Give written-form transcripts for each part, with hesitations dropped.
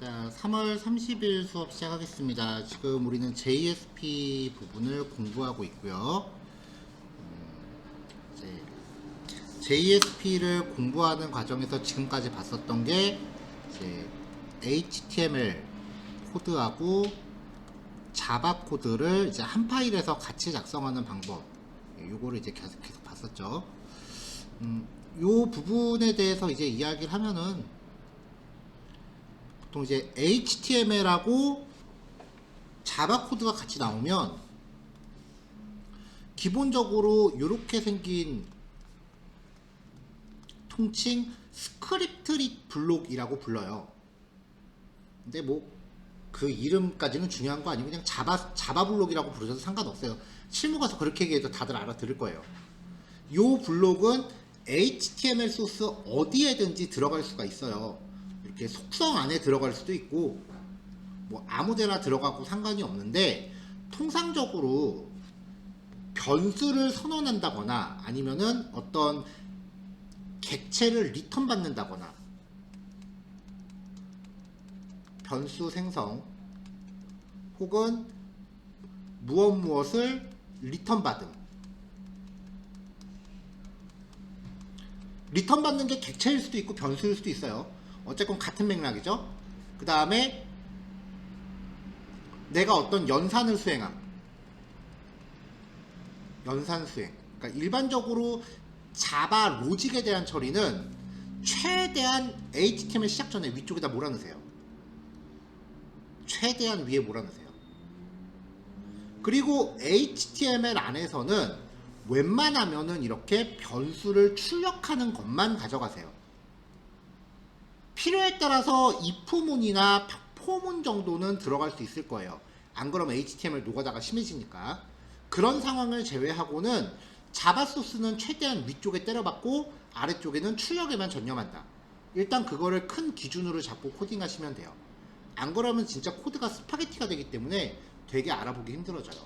자, 3월 30일 수업 시작하겠습니다. 지금 우리는 JSP 부분을 공부하고 있고요. 이제 JSP를 공부하는 과정에서 지금까지 봤었던 게 이제 HTML 코드하고 자바 코드를 이제 한 파일에서 같이 작성하는 방법. 요거를 이제 계속 봤었죠. 요 부분에 대해서 이제 이야기를 하면은 보통 이제 HTML하고 자바 코드가 같이 나오면 기본적으로 이렇게 생긴 통칭 스크립트 블록이라고 불러요. 근데 뭐 그 이름까지는 중요한 거 아니고 그냥 자바 블록이라고 부르셔도 상관없어요. 실무 가서 그렇게 얘기해도 다들 알아들을 거예요. 요 블록은 HTML 소스 어디에든지 들어갈 수가 있어요. 이렇게 속성 안에 들어갈 수도 있고 뭐 아무데나 들어가고 상관이 없는데, 통상적으로 변수를 선언한다거나 아니면은 어떤 객체를 리턴 받는다거나 변수 생성 혹은 무엇을 리턴 받음, 리턴 받는 게 객체일 수도 있고 변수일 수도 있어요. 어쨌건 같은 맥락이죠. 그 다음에 내가 어떤 연산을 수행함, 연산 수행. 그러니까 일반적으로 자바 로직에 대한 처리는 최대한 HTML 시작 전에 위쪽에다 몰아넣으세요. 최대한 위에 몰아넣으세요. 그리고 HTML 안에서는 웬만하면은 이렇게 변수를 출력하는 것만 가져가세요. 필요에 따라서 if문이나 포문 정도는 들어갈 수 있을 거예요. 안 그러면 HTML 노가다가 심해지니까. 그런 상황을 제외하고는 자바 소스는 최대한 위쪽에 때려박고 아래쪽에는 출력에만 전념한다. 일단 그거를 큰 기준으로 잡고 코딩하시면 돼요. 안 그러면 진짜 코드가 스파게티가 되기 때문에 되게 알아보기 힘들어져요.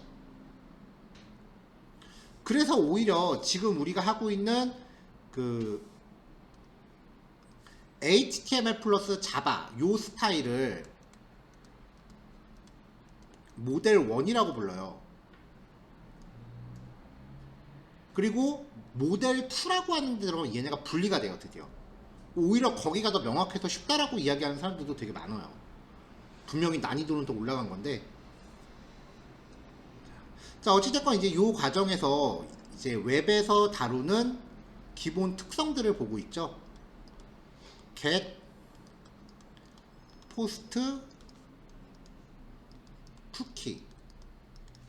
그래서 오히려 지금 우리가 하고 있는 그 HTML 플러스 자바 요 스타일을 모델 1이라고 불러요. 그리고 모델 2라고 하는 데 들어가면 얘네가 분리가 돼요. 드디어 오히려 거기가 더 명확해서 쉽다라고 이야기하는 사람들도 되게 많아요. 분명히 난이도는 더 올라간 건데. 자, 어찌됐건 이제 요 과정에서 이제 웹에서 다루는 기본 특성들을 보고 있죠. get, post, cookie,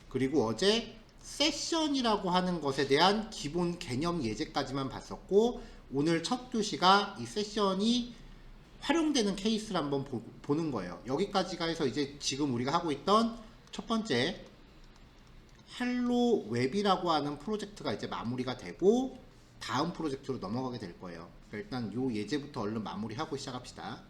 그리고 어제 세션이라고 하는 것에 대한 기본 개념 예제까지만 봤었고, 오늘 첫 교시가 이 세션이 활용되는 케이스를 한번 보는 거예요. 여기까지가 해서 이제 지금 우리가 하고 있던 첫 번째 헬로 웹이라고 하는 프로젝트가 이제 마무리가 되고 다음 프로젝트로 넘어가게 될 거예요. 그러니까 일단 요 예제부터 얼른 마무리하고 시작합시다.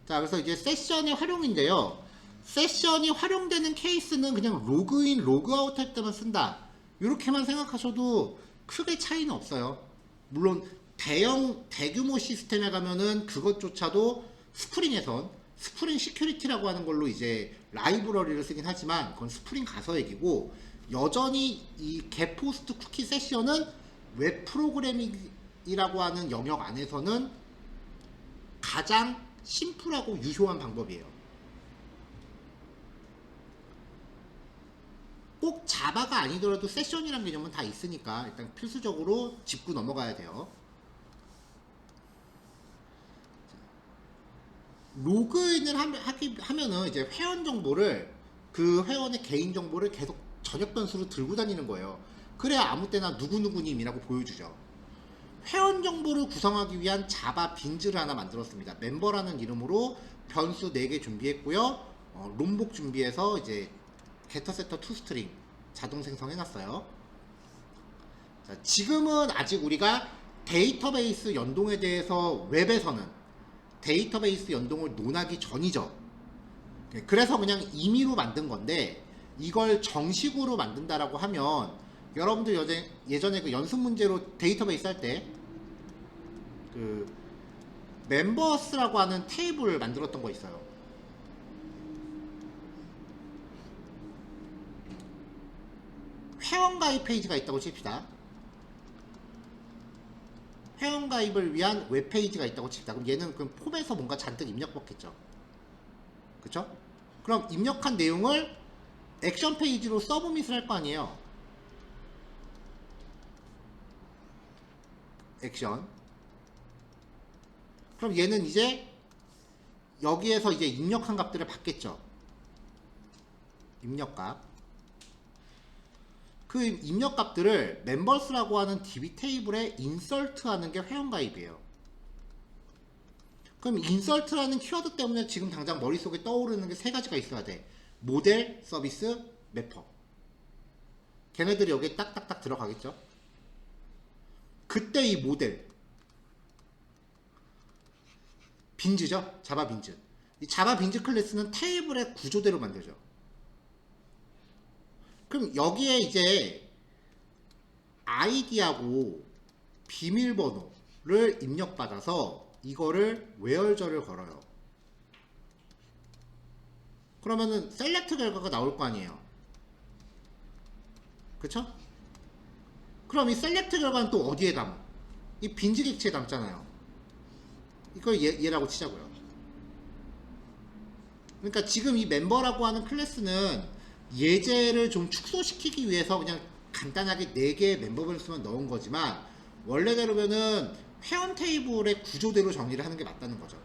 자, 그래서 이제 세션의 활용인데요. 세션이 활용되는 케이스는 그냥 로그인, 로그아웃 할 때만 쓴다. 이렇게만 생각하셔도 크게 차이는 없어요. 물론 대규모 시스템에 가면은 그것조차도 스프링에선 스프링 시큐리티라고 하는 걸로 이제 라이브러리를 쓰긴 하지만 그건 스프링 가서 얘기고, 여전히 이 get post cookie 세션은 웹 프로그래밍이라고 하는 영역 안에서는 가장 심플하고 유효한 방법이에요. 꼭 자바가 아니더라도 세션이라는 개념은 다 있으니까 일단 필수적으로 짚고 넘어가야 돼요. 로그인을 하면은 이제 회원 정보를, 그 회원의 개인 정보를 계속 전역 변수로 들고 다니는 거예요. 그래야 아무 때나 누구누구님이라고 보여주죠. 회원 정보를 구성하기 위한 자바 빈즈를 하나 만들었습니다. 멤버라는 이름으로 변수 4개 준비했고요. 롬복 준비해서 이제 getter, setter, toString 자동 생성해놨어요. 자, 지금은 아직 우리가 데이터베이스 연동에 대해서 웹에서는 데이터베이스 연동을 논하기 전이죠. 그래서 그냥 임의로 만든 건데, 이걸 정식으로 만든다라고 하면 여러분들 예전에 그 연습 문제로 데이터베이스 할 때 그 멤버스라고 하는 테이블을 만들었던 거 있어요. 회원가입 페이지가 있다고 칩시다. 회원가입을 위한 웹페이지가 있다고 칩시다. 그럼 얘는 그 폼에서 뭔가 잔뜩 입력받겠죠. 그쵸? 그럼 입력한 내용을 액션 페이지로 서브밋을 할 거 아니에요. 액션. 그럼 얘는 이제 여기에서 이제 입력한 값들을 받겠죠. 입력값. 그 입력값들을 멤버스라고 하는 DB 테이블에 인설트하는 게 회원가입이에요. 그럼 인설트라는 키워드 때문에 지금 당장 머릿속에 떠오르는 게 세 가지가 있어야 돼. 모델, 서비스, 매퍼. 걔네들이 여기에 딱딱딱 들어가겠죠. 그때 이 모델 빈즈죠. 자바 빈즈. 이 자바 빈즈 클래스는 테이블의 구조대로 만들죠. 그럼 여기에 이제 아이디하고 비밀번호를 입력받아서 이거를 where절을 걸어요. 그러면은 셀렉트 결과가 나올 거 아니에요. 그쵸? 그럼 이 셀렉트 결과는 또 어디에 담아? 이 빈즈 객체에 담잖아요. 이걸 얘라고 치자고요. 그러니까 지금 이 멤버라고 하는 클래스는 예제를 좀 축소시키기 위해서 그냥 간단하게 4개의 멤버 변수만 넣은 거지만 원래대로면은 회원 테이블의 구조대로 정리를 하는 게 맞다는 거죠.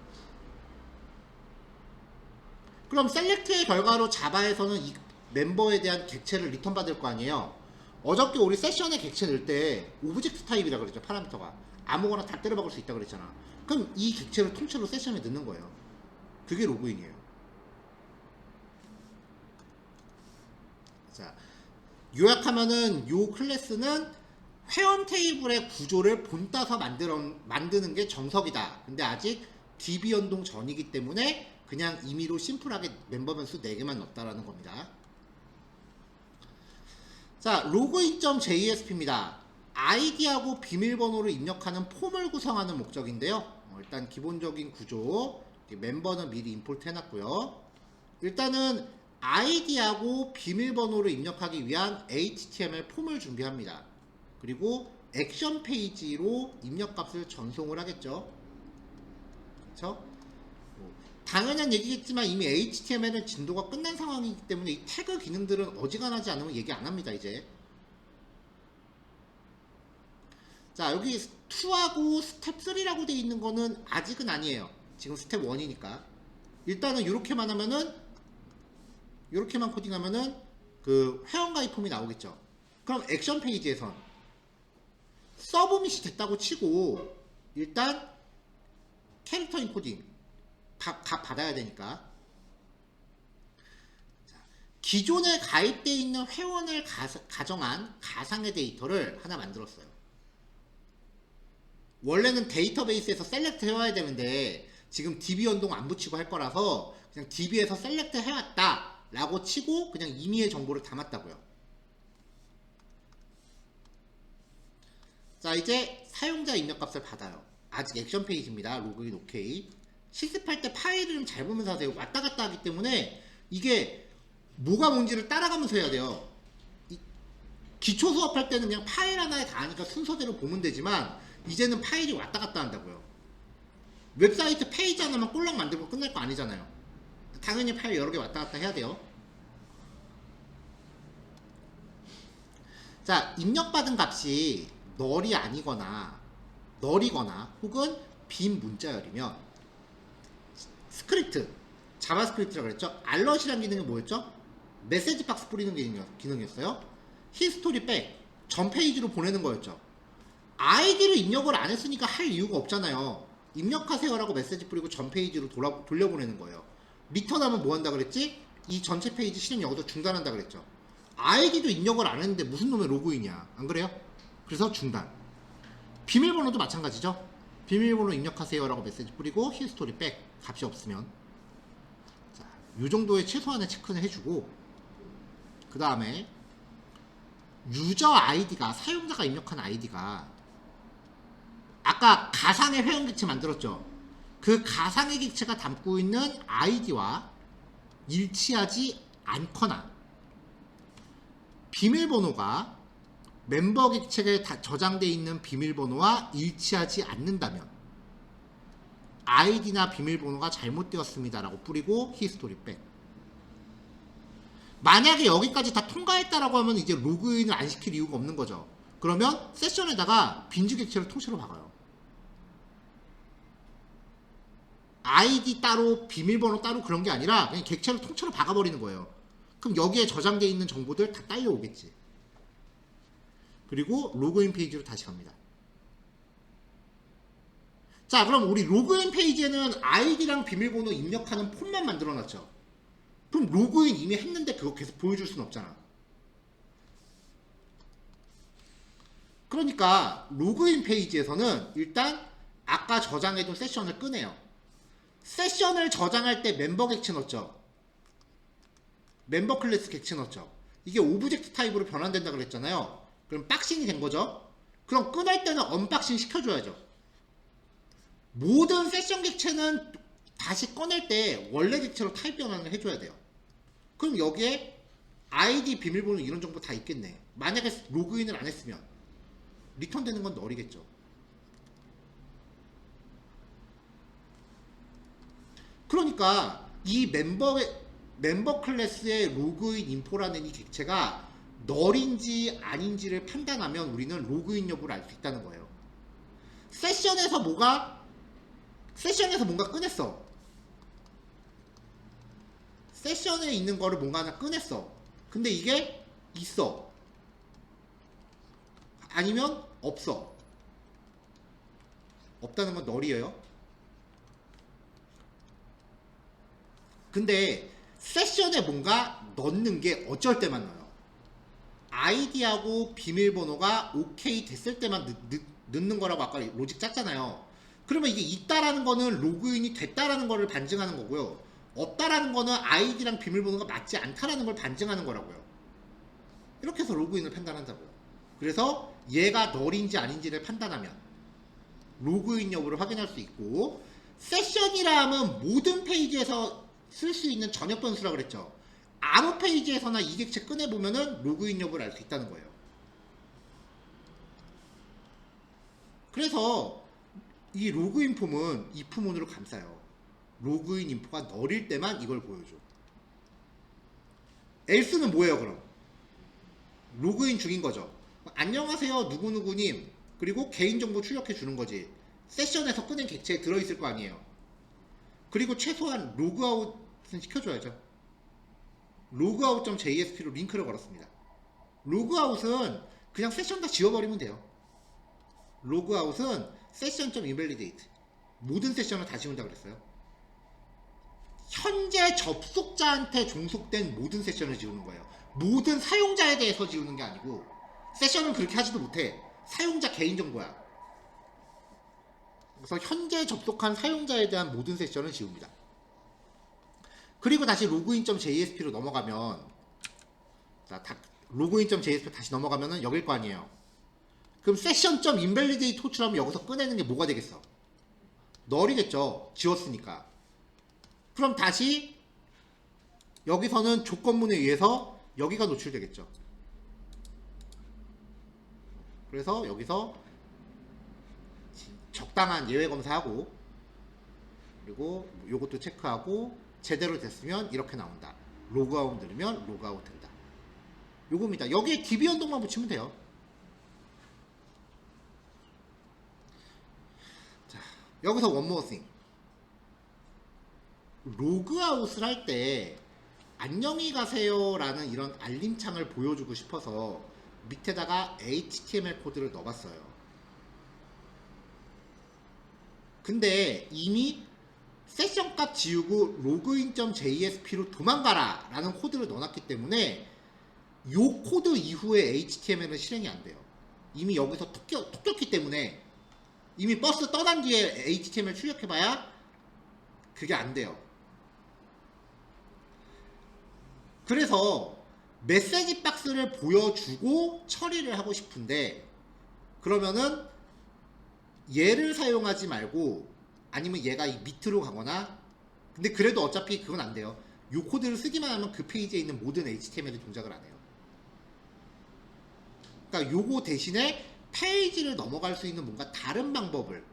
그럼 셀렉트의 결과로 자바에서는 이 멤버에 대한 객체를 리턴 받을 거 아니에요. 어저께 우리 세션에 객체 넣을 때 오브젝트 타입이라 그랬죠. 파라미터가 아무거나 다 때려박을 수 있다 그랬잖아. 그럼 이 객체를 통째로 세션에 넣는 거예요. 그게 로그인이에요. 자, 요약하면은 요 클래스는 회원 테이블의 구조를 본따서 만드는 게 정석이다. 근데 아직 DB 연동 전이기 때문에 그냥 임의로 심플하게 멤버 변수 4개만 넣었다라는 겁니다. 자, login.jsp입니다. 아이디하고 비밀번호를 입력하는 폼을 구성하는 목적인데요. 일단 기본적인 구조, 멤버는 미리 임포트 해놨고요. 일단은 아이디하고 비밀번호를 입력하기 위한 HTML 폼을 준비합니다. 그리고 액션 페이지로 입력값을 전송을 하겠죠. 그렇죠? 당연한 얘기겠지만 이미 HTML은 진도가 끝난 상황이기 때문에 이 태그 기능들은 어지간하지 않으면 얘기 안 합니다. 이제 자, 여기 2하고 스텝 3라고 되어 있는 거는 아직은 아니에요. 지금 스텝 1이니까 일단은 이렇게만 하면은, 이렇게만 코딩하면은 그 회원가입 폼이 나오겠죠. 그럼 액션 페이지에선 서브밋이 됐다고 치고 일단 캐릭터 인코딩 값 받아야 되니까, 자, 기존에 가입되어 있는 회원을 가정한 가상의 데이터를 하나 만들었어요. 원래는 데이터베이스에서 셀렉트 해와야 되는데 지금 DB 연동 안 붙이고 할 거라서 그냥 DB에서 셀렉트 해왔다 라고 치고 그냥 임의의 정보를 담았다고요. 자, 이제 사용자 입력값을 받아요. 아직 액션 페이지입니다. 로그인 오케이. 실습할 때 파일을 좀 잘 보면서 하세요. 왔다 갔다 하기 때문에 이게 뭐가 뭔지를 따라가면서 해야 돼요. 기초 수업할 때는 그냥 파일 하나에 다 하니까 순서대로 보면 되지만 이제는 파일이 왔다 갔다 한다고요. 웹사이트 페이지 하나만 꼴랑 만들고 끝날 거 아니잖아요. 당연히 파일 여러 개 왔다 갔다 해야 돼요. 자, 입력받은 값이 널이 아니거나 널이거나 혹은 빈 문자열이면 스크립트, 자바스크립트라고 그랬죠. 알럿이라는 기능이 뭐였죠? 메시지 박스 뿌리는 기능이었어요. 히스토리 백, 전 페이지로 보내는 거였죠. 아이디를 입력을 안 했으니까 할 이유가 없잖아요. 입력하세요라고 메시지 뿌리고 전 페이지로 돌려보내는 거예요. 리턴하면 뭐 한다 그랬지? 이 전체 페이지 실행 여기서 중단한다 그랬죠. 아이디도 입력을 안 했는데 무슨 놈의 로그인이야. 안 그래요? 그래서 중단. 비밀번호도 마찬가지죠. 비밀번호 입력하세요라고 메시지 뿌리고 히스토리 백, 값이 없으면. 자, 요 정도의 최소한의 체크는 해주고, 그 다음에 유저 아이디가, 사용자가 입력한 아이디가 아까 가상의 회원 객체 만들었죠. 그 가상의 객체가 담고 있는 아이디와 일치하지 않거나 비밀번호가 멤버 객체에 저장되어 있는 비밀번호와 일치하지 않는다면 아이디나 비밀번호가 잘못되었습니다 라고 뿌리고 히스토리 백. 만약에 여기까지 다 통과했다라고 하면 이제 로그인을 안 시킬 이유가 없는 거죠. 그러면 세션에다가 빈즈 객체를 통째로 박아요. 아이디 따로 비밀번호 따로 그런 게 아니라 그냥 객체를 통째로 박아버리는 거예요. 그럼 여기에 저장되어 있는 정보들 다 딸려오겠지. 그리고 로그인 페이지로 다시 갑니다. 자, 그럼 우리 로그인 페이지에는 아이디랑 비밀번호 입력하는 폼만 만들어놨죠. 그럼 로그인 이미 했는데 그거 계속 보여줄 수는 없잖아. 그러니까 로그인 페이지에서는 일단 아까 저장해둔 세션을 끄내요. 세션을 저장할 때 멤버 객체 넣었죠. 멤버 클래스 객체 넣었죠. 이게 오브젝트 타입으로 변환된다 그랬잖아요. 그럼 박싱이 된 거죠. 그럼 끊을 때는 언박싱 시켜줘야죠. 모든 세션 객체는 다시 꺼낼 때 원래 객체로 타입 변환을 해줘야 돼요. 그럼 여기에 아이디, 비밀번호 이런 정보 다 있겠네. 만약에 로그인을 안 했으면 리턴 되는 건 널이겠죠. 그러니까 이 멤버 클래스의 로그인 인포라는 이 객체가 널인지 아닌지를 판단하면 우리는 로그인 여부를 알 수 있다는 거예요. 세션에서 뭔가 꺼냈어. 세션에 있는 거를 뭔가 하나 꺼냈어. 근데 이게 있어. 아니면 없어. 없다는 건 널이에요. 근데 세션에 뭔가 넣는 게 어쩔 때만 넣어요. 아이디하고 비밀번호가 오케이 됐을 때만 넣는 거라고 아까 로직 짰잖아요. 그러면 이게 있다라는 거는 로그인이 됐다라는 거를 반증하는 거고요. 없다라는 거는 아이디랑 비밀번호가 맞지 않다라는 걸 반증하는 거라고요. 이렇게 해서 로그인을 판단한다고요. 그래서 얘가 널인지 아닌지를 판단하면 로그인 여부를 확인할 수 있고, 세션이라 하면 모든 페이지에서 쓸 수 있는 전역 변수라고 그랬죠. 아무 페이지에서나 이 객체 꺼내보면은 로그인 여부를 알 수 있다는 거예요. 그래서 이 로그인 폼은 if 문으로 감싸요. 로그인 인포가 널일 때만 이걸 보여줘. else는 뭐예요 그럼? 로그인 중인 거죠. 안녕하세요 누구누구님, 그리고 개인정보 출력해 주는 거지. 세션에서 꺼낸 객체에 들어있을 거 아니에요. 그리고 최소한 로그아웃은 시켜줘야죠. logout.jsp로 링크를 걸었습니다. 로그아웃은 그냥 세션 다 지워버리면 돼요. 로그아웃은 session.invalidate, 모든 세션을 다 지운다 그랬어요. 현재 접속자한테 종속된 모든 세션을 지우는 거예요. 모든 사용자에 대해서 지우는 게 아니고, 세션은 그렇게 하지도 못해. 사용자 개인정보야. 그래서 현재 접속한 사용자에 대한 모든 세션을 지웁니다. 그리고 다시 login.jsp로 넘어가면, 자, login.jsp 다시 넘어가면은 여길 거 아니에요. 그럼 session.invalidate 호출하면 여기서 꺼내는 게 뭐가 되겠어? 널이겠죠. 지웠으니까. 그럼 다시 여기서는 조건문에 의해서 여기가 노출되겠죠. 그래서 여기서 적당한 예외 검사하고, 그리고 요것도 체크하고, 제대로 됐으면 이렇게 나온다. 로그아웃 누르면 로그아웃 된다. 요겁니다. 여기에 DB 연동만 붙이면 돼요. 자, 여기서 one more thing. 로그아웃을 할 때 안녕히 가세요 라는 이런 알림창을 보여주고 싶어서 밑에다가 HTML 코드를 넣어봤어요. 근데 이미 세션 값 지우고 login.jsp로 도망가라 라는 코드를 넣어놨기 때문에 이 코드 이후에 HTML은 실행이 안 돼요. 이미 여기서 톡 꼈기 때문에, 이미 버스 떠난 뒤에 HTML 출력해봐야 그게 안 돼요. 그래서 메시지 박스를 보여주고 처리를 하고 싶은데, 그러면은 얘를 사용하지 말고 아니면 얘가 이 밑으로 가거나, 근데 그래도 어차피 그건 안 돼요. 요 코드를 쓰기만 하면 그 페이지에 있는 모든 HTML이 동작을 안 해요. 그러니까 요거 대신에 페이지를 넘어갈 수 있는 뭔가 다른 방법을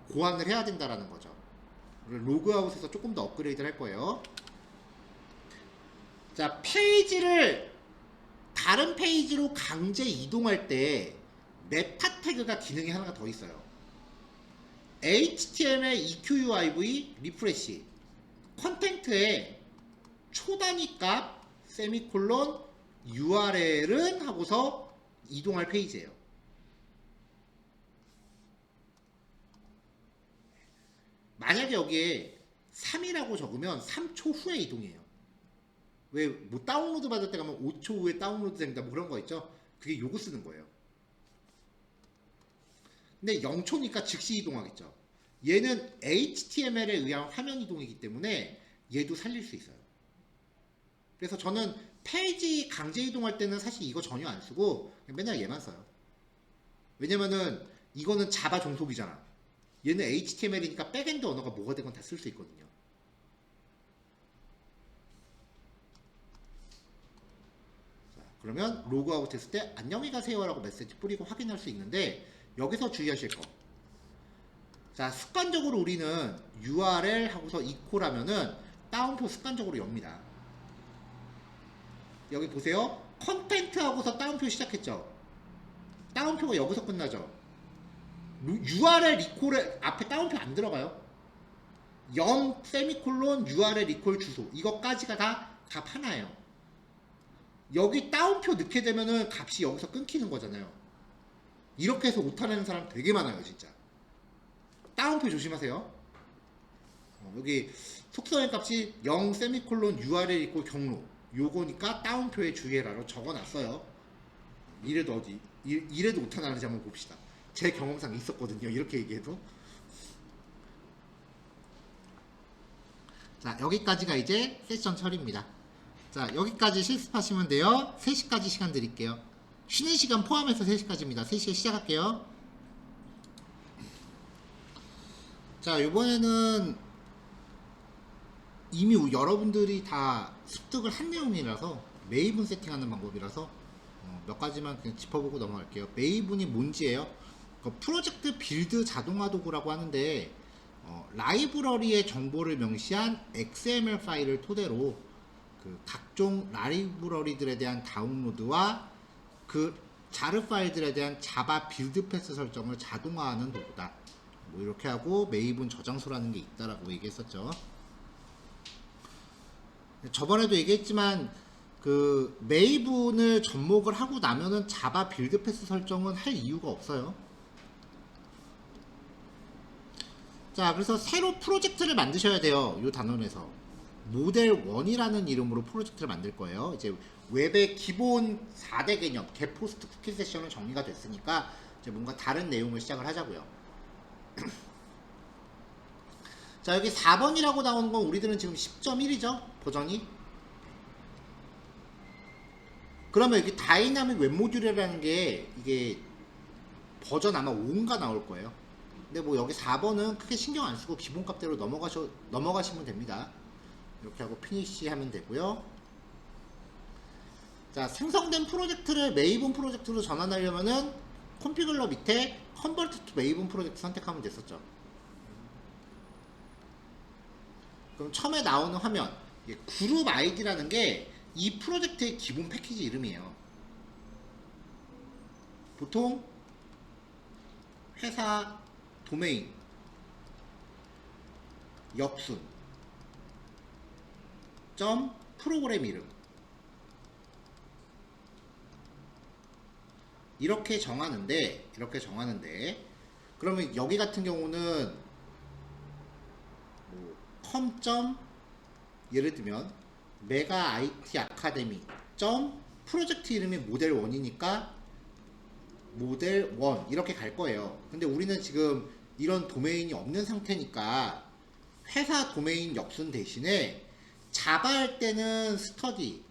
고안을 해야 된다라는 거죠. 로그아웃에서 조금 더 업그레이드를 할 거예요. 자, 페이지를 다른 페이지로 강제 이동할 때 메타 태그가 기능이 하나가 더 있어요. HTML EQUIV 리프레시 컨텐트에 초단위 값 세미콜론 URL은 하고서 이동할 페이지예요. 만약에 여기에 3이라고 적으면 3초 후에 이동해요. 왜 뭐 다운로드 받을 때 가면 5초 후에 다운로드 된다 뭐 그런 거 있죠? 그게 요거 쓰는 거예요. 근데 0초니까 즉시 이동하겠죠. 얘는 HTML에 의한 화면 이동이기 때문에 얘도 살릴 수 있어요. 그래서 저는 페이지 강제 이동할 때는 사실 이거 전혀 안 쓰고 맨날 얘만 써요. 왜냐면은 이거는 자바 종속이잖아. 얘는 HTML이니까 백엔드 언어가 뭐가 되건 다 쓸 수 있거든요. 자, 그러면 로그아웃 했을 때 안녕히 가세요 라고 메시지 뿌리고 확인할 수 있는데, 여기서 주의하실 거. 자, 습관적으로 우리는 URL 하고서 equal하면은 다운표 습관적으로 엽니다. 여기 보세요. 컨텐트 하고서 다운표 시작했죠. 다운표가 여기서 끝나죠. URL equal 앞에 다운표 안 들어가요. 0 세미콜론 URL equal 주소 이것까지가 다 값 하나예요. 여기 다운표 넣게 되면은 값이 여기서 끊기는 거잖아요. 이렇게 해서 오타내는 사람 되게 많아요 진짜. 다운표 조심하세요. 여기 속성의 값이 0 세미콜론 URL equal 경로 요거니까 다운표에 주의해라로 적어놨어요. 이래도 이래도 오타나는지 한번 봅시다. 제 경험상 있었거든요. 이렇게 얘기해도. 자, 여기까지가 이제 세션 처리입니다. 자, 여기까지 실습하시면 돼요. 3시까지 시간 드릴게요. 쉬는 시간 포함해서 3시까지입니다. 3시에 시작할게요. 자, 이번에는 이미 여러분들이 다 습득을 한 내용이라서 메이븐 세팅하는 방법이라서 몇 가지만 그냥 짚어보고 넘어갈게요. 메이븐이 뭔지예요. 프로젝트 빌드 자동화 도구라고 하는데 라이브러리의 정보를 명시한 XML 파일을 토대로 그 각종 라이브러리들에 대한 다운로드와 그 자르 파일들에 대한 자바 빌드 패스 설정을 자동화하는 도구다. 뭐 이렇게 하고 메이븐 저장소라는 게 있다라고 얘기했었죠. 저번에도 얘기했지만 그 메이븐을 접목을 하고 나면은 자바 빌드 패스 설정은 할 이유가 없어요. 자, 그래서 새로 프로젝트를 만드셔야 돼요. 이 단원에서 모델 1이라는 이름으로 프로젝트를 만들 거예요. 이제 웹의 기본 4대 개념 get 포스트 쿠키 세션은 정리가 됐으니까 이제 뭔가 다른 내용을 시작을 하자고요. 자, 여기 4번이라고 나오는 건 우리들은 지금 10.1이죠 버전이. 그러면 여기 다이나믹 웹 모듈이라는 게 이게 버전 아마 5인가 나올 거예요. 근데 뭐 여기 4번은 크게 신경 안 쓰고 기본 값대로 넘어가시면 됩니다. 이렇게 하고 피니시 하면 되고요. 자, 생성된 프로젝트를 메이븐 프로젝트로 전환하려면은 콘피글러 밑에 컨버트 투 메이븐 프로젝트 선택하면 됐었죠. 그럼 처음에 나오는 화면 그룹 아이디라는 게 이 프로젝트의 기본 패키지 이름이에요. 보통 회사 도메인 역순 점 프로그램 이름 이렇게 정하는데 그러면 여기 같은 경우는 뭐 컴. 예를 들면 메가 IT 아카데미 점 프로젝트 이름이 모델 1이니까 모델 1 이렇게 갈 거예요. 근데 우리는 지금 이런 도메인이 없는 상태니까 회사 도메인 역순 대신에 자바 할 때는 스터디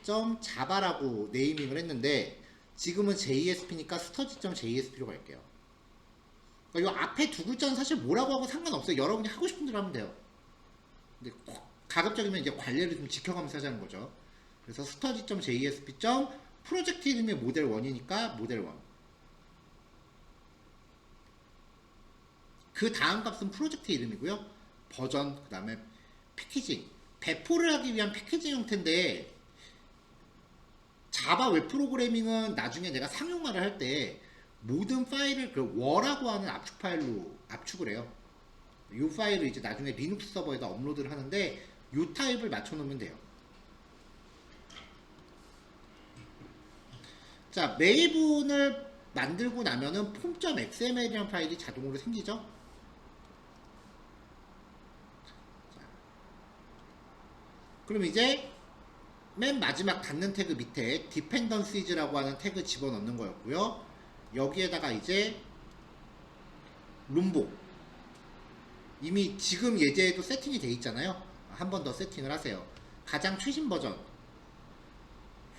점 자바라고 네이밍을 했는데 지금은 JSP니까 study.jsP로 갈게요. 그러니까 이 앞에 두 글자는 사실 뭐라고 하고 상관없어요. 여러분이 하고 싶은 대로 하면 돼요. 근데 가급적이면 이제 관례를 좀 지켜가면서 하자는 거죠. 그래서 study.jsp. 프로젝트 이름이 모델 1이니까 모델 1. 그 다음 값은 프로젝트 이름이고요. 버전, 그 다음에 패키징. 배포를 하기 위한 패키징 형태인데, 자바 웹 프로그래밍은 나중에 내가 상용화를 할 때 모든 파일을 그 워라고 하는 압축 파일로 압축을 해요. 이 파일을 이제 나중에 리눅스 서버에다 업로드를 하는데 이 타입을 맞춰놓으면 돼요. 자, 메이븐을 만들고 나면은 폼.xml이라는 파일이 자동으로 생기죠. 자, 그럼 이제 맨 마지막 닫는 태그 밑에 dependencies라고 하는 태그 집어넣는 거였고요. 여기에다가 이제 룸복, 이미 지금 예제에도 세팅이 돼 있잖아요. 한 번 더 세팅을 하세요. 가장 최신 버전.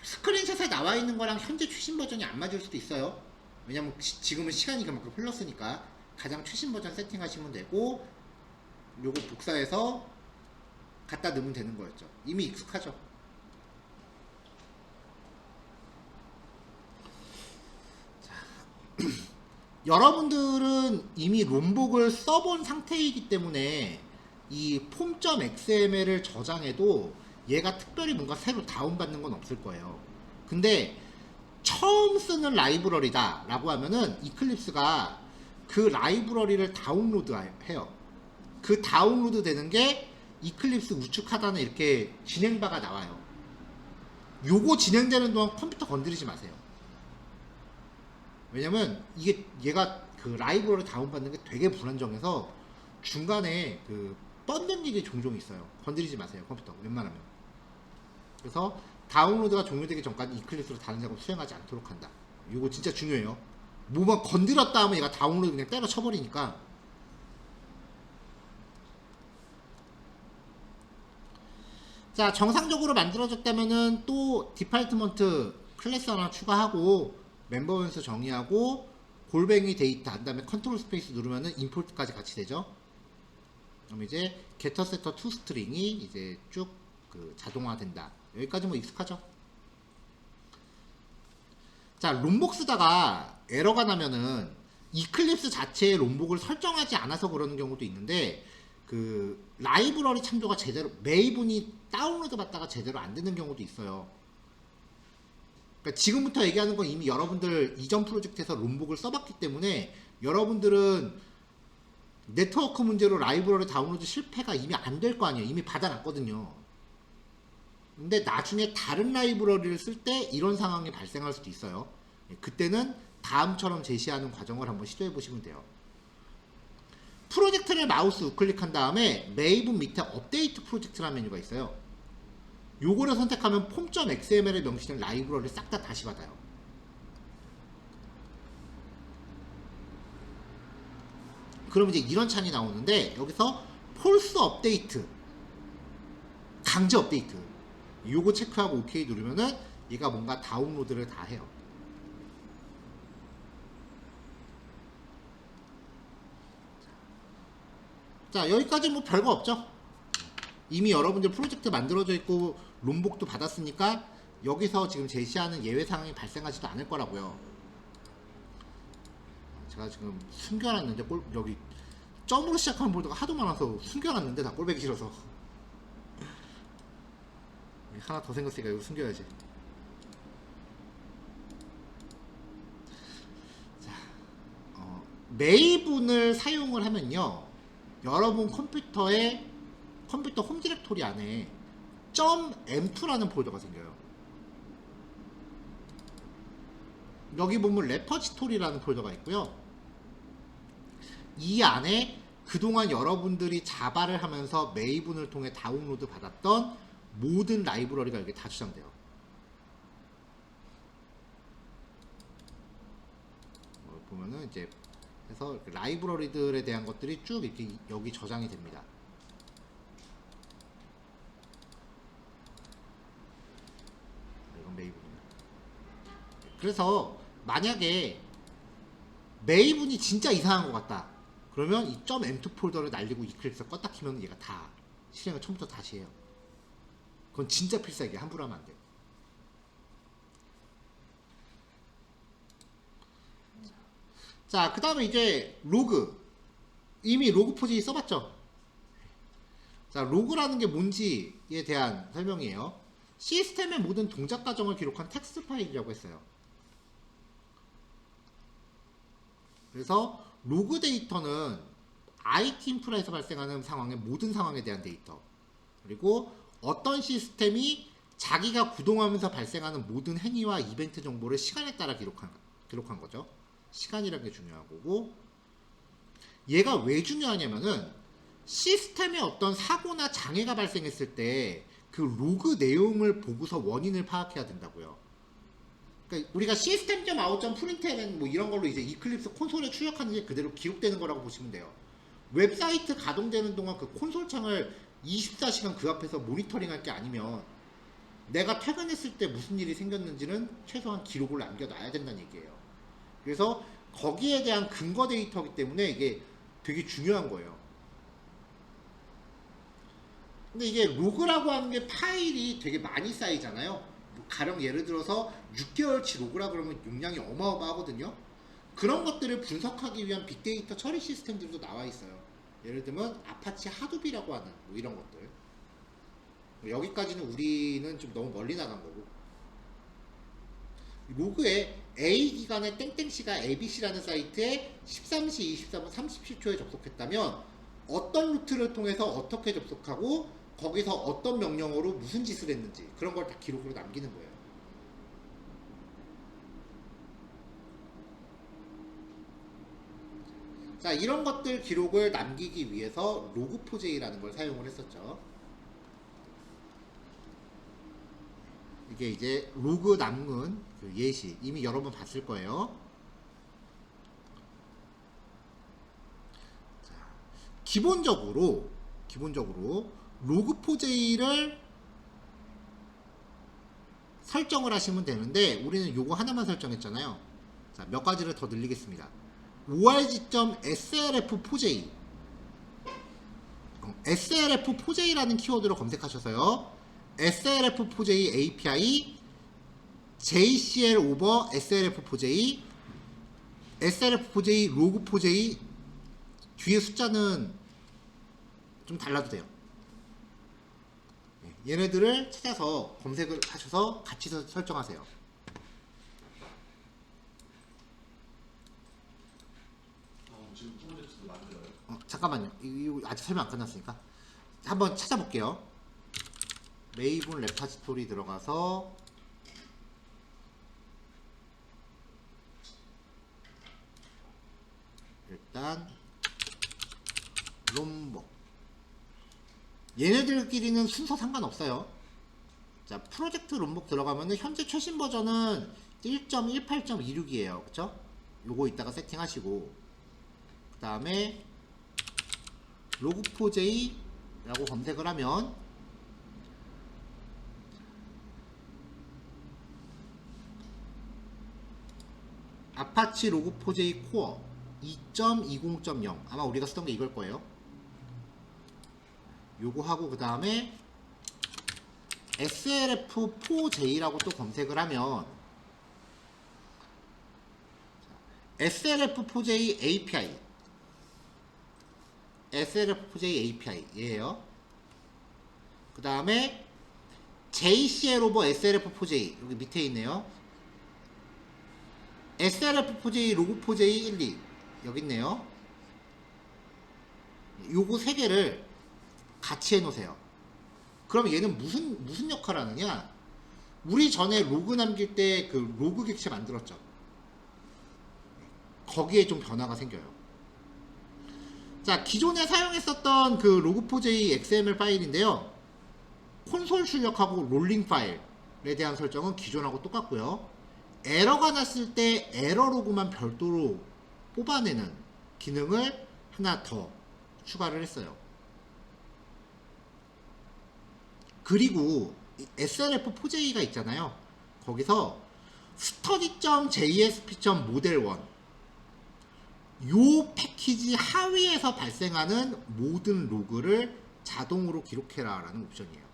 스크린샷에 나와 있는 거랑 현재 최신 버전이 안 맞을 수도 있어요. 왜냐면 지금은 시간이 그만큼 흘렀으니까 가장 최신 버전 세팅하시면 되고, 요거 복사해서 갖다 넣으면 되는 거였죠. 이미 익숙하죠. 여러분들은 이미 롬복을 써본 상태이기 때문에 이 폼.xml을 저장해도 얘가 특별히 뭔가 새로 다운받는 건 없을 거예요. 근데 처음 쓰는 라이브러리다 라고 하면은 이클립스가 그 라이브러리를 다운로드 해요. 그 다운로드 되는 게 이클립스 우측 하단에 이렇게 진행바가 나와요. 요거 진행되는 동안 컴퓨터 건드리지 마세요. 왜냐면 이게 얘가 그 라이브러리 다운받는 게 되게 불안정해서 중간에 그 뻗는 일이 종종 있어요. 건드리지 마세요, 컴퓨터 웬만하면. 그래서 다운로드가 종료되기 전까지 이클립스로 다른 작업 수행하지 않도록 한다. 이거 진짜 중요해요. 뭐만 건드렸다 하면 얘가 다운로드 그냥 때려 쳐버리니까. 자, 정상적으로 만들어졌다면은 또 디파트먼트 클래스 하나 추가하고 멤버 변수 정의하고 골뱅이 데이터 한 다음에 컨트롤 스페이스 누르면은 임포트까지 같이 되죠. 그럼 이제 getter setter to string이 이제 쭉 그 자동화된다. 여기까지 뭐 익숙하죠. 자, 롬복 쓰다가 에러가 나면은 이클립스 자체의 롬복을 설정하지 않아서 그러는 경우도 있는데, 그 라이브러리 참조가 제대로 메이븐이 다운로드 받다가 제대로 안 되는 경우도 있어요. 그러니까 지금부터 얘기하는 건 이미 여러분들 이전 프로젝트에서 롬복을 써봤기 때문에 여러분들은 네트워크 문제로 라이브러리 다운로드 실패가 이미 안 될 거 아니에요. 이미 받아놨거든요. 근데 나중에 다른 라이브러리를 쓸 때 이런 상황이 발생할 수도 있어요. 그때는 다음처럼 제시하는 과정을 한번 시도해 보시면 돼요. 프로젝트를 마우스 우클릭한 다음에 메이븐 밑에 업데이트 프로젝트라는 메뉴가 있어요. 요거를 선택하면 폼.xml에 명시된 라이브러리를 싹 다 다시 받아요. 그럼 이제 이런 창이 나오는데, 여기서 폴스 업데이트, 강제 업데이트, 요거 체크하고 OK 누르면은 얘가 뭔가 다운로드를 다 해요. 자, 여기까지 뭐 별거 없죠. 이미 여러분들 프로젝트 만들어져 있고 롬복도 받았으니까 여기서 지금 제시하는 예외 상황이 발생하지도 않을 거라고요. 제가 지금 숨겨놨는데 여기 점으로 시작하는 볼드가 하도 많아서 숨겨놨는데 다 꼴배기 싫어서 하나 더 생겼으니까 이거 숨겨야지. 자, 메이븐을 사용을 하면요, 여러분 컴퓨터에 컴퓨터 홈 디렉토리 안에 .m2라는 폴더가 생겨요. 여기 보면 레퍼지토리라는 폴더가 있고요. 이 안에 그동안 여러분들이 자바를 하면서 메이븐을 통해 다운로드 받았던 모든 라이브러리가 여기 다 저장돼요. 보면은 이제 해서 라이브러리들에 대한 것들이 쭉 이렇게 여기 저장이 됩니다. 이건 메이븐이에요. 그래서 만약에 메이븐이 진짜 이상한 것 같다. 그러면 이 .m2 폴더를 날리고 이클립스 껐다 키면 얘가 다 실행을 처음부터 다시 해요. 그건 진짜 필살기야. 함부로 하면 안 돼. 자, 그 다음에 이제 로그. 이미 로그 포지 써봤죠? 자, 로그라는 게 뭔지에 대한 설명이에요. 시스템의 모든 동작 과정을 기록한 텍스트 파일이라고 했어요. 그래서 로그 데이터는 IT 인프라에서 발생하는 상황의 모든 상황에 대한 데이터. 그리고 어떤 시스템이 자기가 구동하면서 발생하는 모든 행위와 이벤트 정보를 시간에 따라 기록한 거죠. 시간이라는 게 중요한 거고, 얘가 왜 중요하냐면은 시스템에 어떤 사고나 장애가 발생했을 때 그 로그 내용을 보고서 원인을 파악해야 된다고요. 그러니까 우리가 시스템.out.println 뭐 이런 걸로 이제 이클립스 콘솔에 출력하는 게 그대로 기록되는 거라고 보시면 돼요. 웹사이트 가동되는 동안 그 콘솔 창을 24시간 그 앞에서 모니터링 할 게 아니면 내가 퇴근했을 때 무슨 일이 생겼는지는 최소한 기록을 남겨놔야 된다는 얘기예요. 그래서 거기에 대한 근거 데이터이기 때문에 이게 되게 중요한 거예요. 근데 이게 로그라고 하는 게 파일이 되게 많이 쌓이잖아요. 가령 예를 들어서 6개월치 로그라 그러면 용량이 어마어마하거든요. 그런 것들을 분석하기 위한 빅데이터 처리 시스템들도 나와 있어요. 예를 들면 아파치 하두비라고 하는 뭐 이런 것들. 여기까지는 우리는 좀 너무 멀리 나간 거고. 로그에 A 기간에 땡땡씨가 ABC라는 사이트에 13시 23분 37초에 접속했다면 어떤 루트를 통해서 어떻게 접속하고 거기서 어떤 명령어로 무슨 짓을 했는지 그런 걸 다 기록으로 남기는 거예요. 자, 이런 것들 기록을 남기기 위해서 로그4j라는 걸 사용을 했었죠. 이게 이제 로그 남은 그 예시 이미 여러 번 봤을 거예요. 자, 기본적으로 로그4j를 설정을 하시면 되는데 우리는 요거 하나만 설정했잖아요. 자, 몇 가지를 더 늘리겠습니다. org.slf4j slf4j라는 키워드로 검색하셔서요. slf4j API JCL over slf4j slf4j log4j 뒤에 숫자는 좀 달라도 돼요. 얘네들을 찾아서 검색을 하셔서 같이 설정하세요. 지금 프로젝트도 만들어요? 잠깐만요. 이거 아직 설명 안 끝났으니까 한번 찾아볼게요. 메이븐 레파지토리 들어가서 일단 롬버 얘네들끼리는 순서 상관없어요. 자, 프로젝트 롬복 들어가면은 현재 최신 버전은 1.18.26이에요. 그쵸? 요거 이따가 세팅하시고 그 다음에 log4j 라고 검색을 하면 아파치 log4j 코어 2.20.0 아마 우리가 쓰던 게 이걸 거예요. 요거 하고 그 다음에 slf4j라고 또 검색을 하면 slf4j API 얘예요. 그 다음에 JCL over slf4j 여기 밑에 있네요. slf4j log4j 12 여기 있네요. 요거 세 개를 같이 해놓으세요. 그럼 얘는 무슨 역할을 하느냐? 우리 전에 로그 남길 때 그 로그 객체 만들었죠. 거기에 좀 변화가 생겨요. 자, 기존에 사용했었던 그 log4j XML 파일인데요. 콘솔 출력하고 롤링 파일에 대한 설정은 기존하고 똑같고요. 에러가 났을 때 에러 로그만 별도로 뽑아내는 기능을 하나 더 추가를 했어요. 그리고 slf4j가 있잖아요. 거기서 study.jsp.model1 요 패키지 하위에서 발생하는 모든 로그를 자동으로 기록해라 라는 옵션이에요.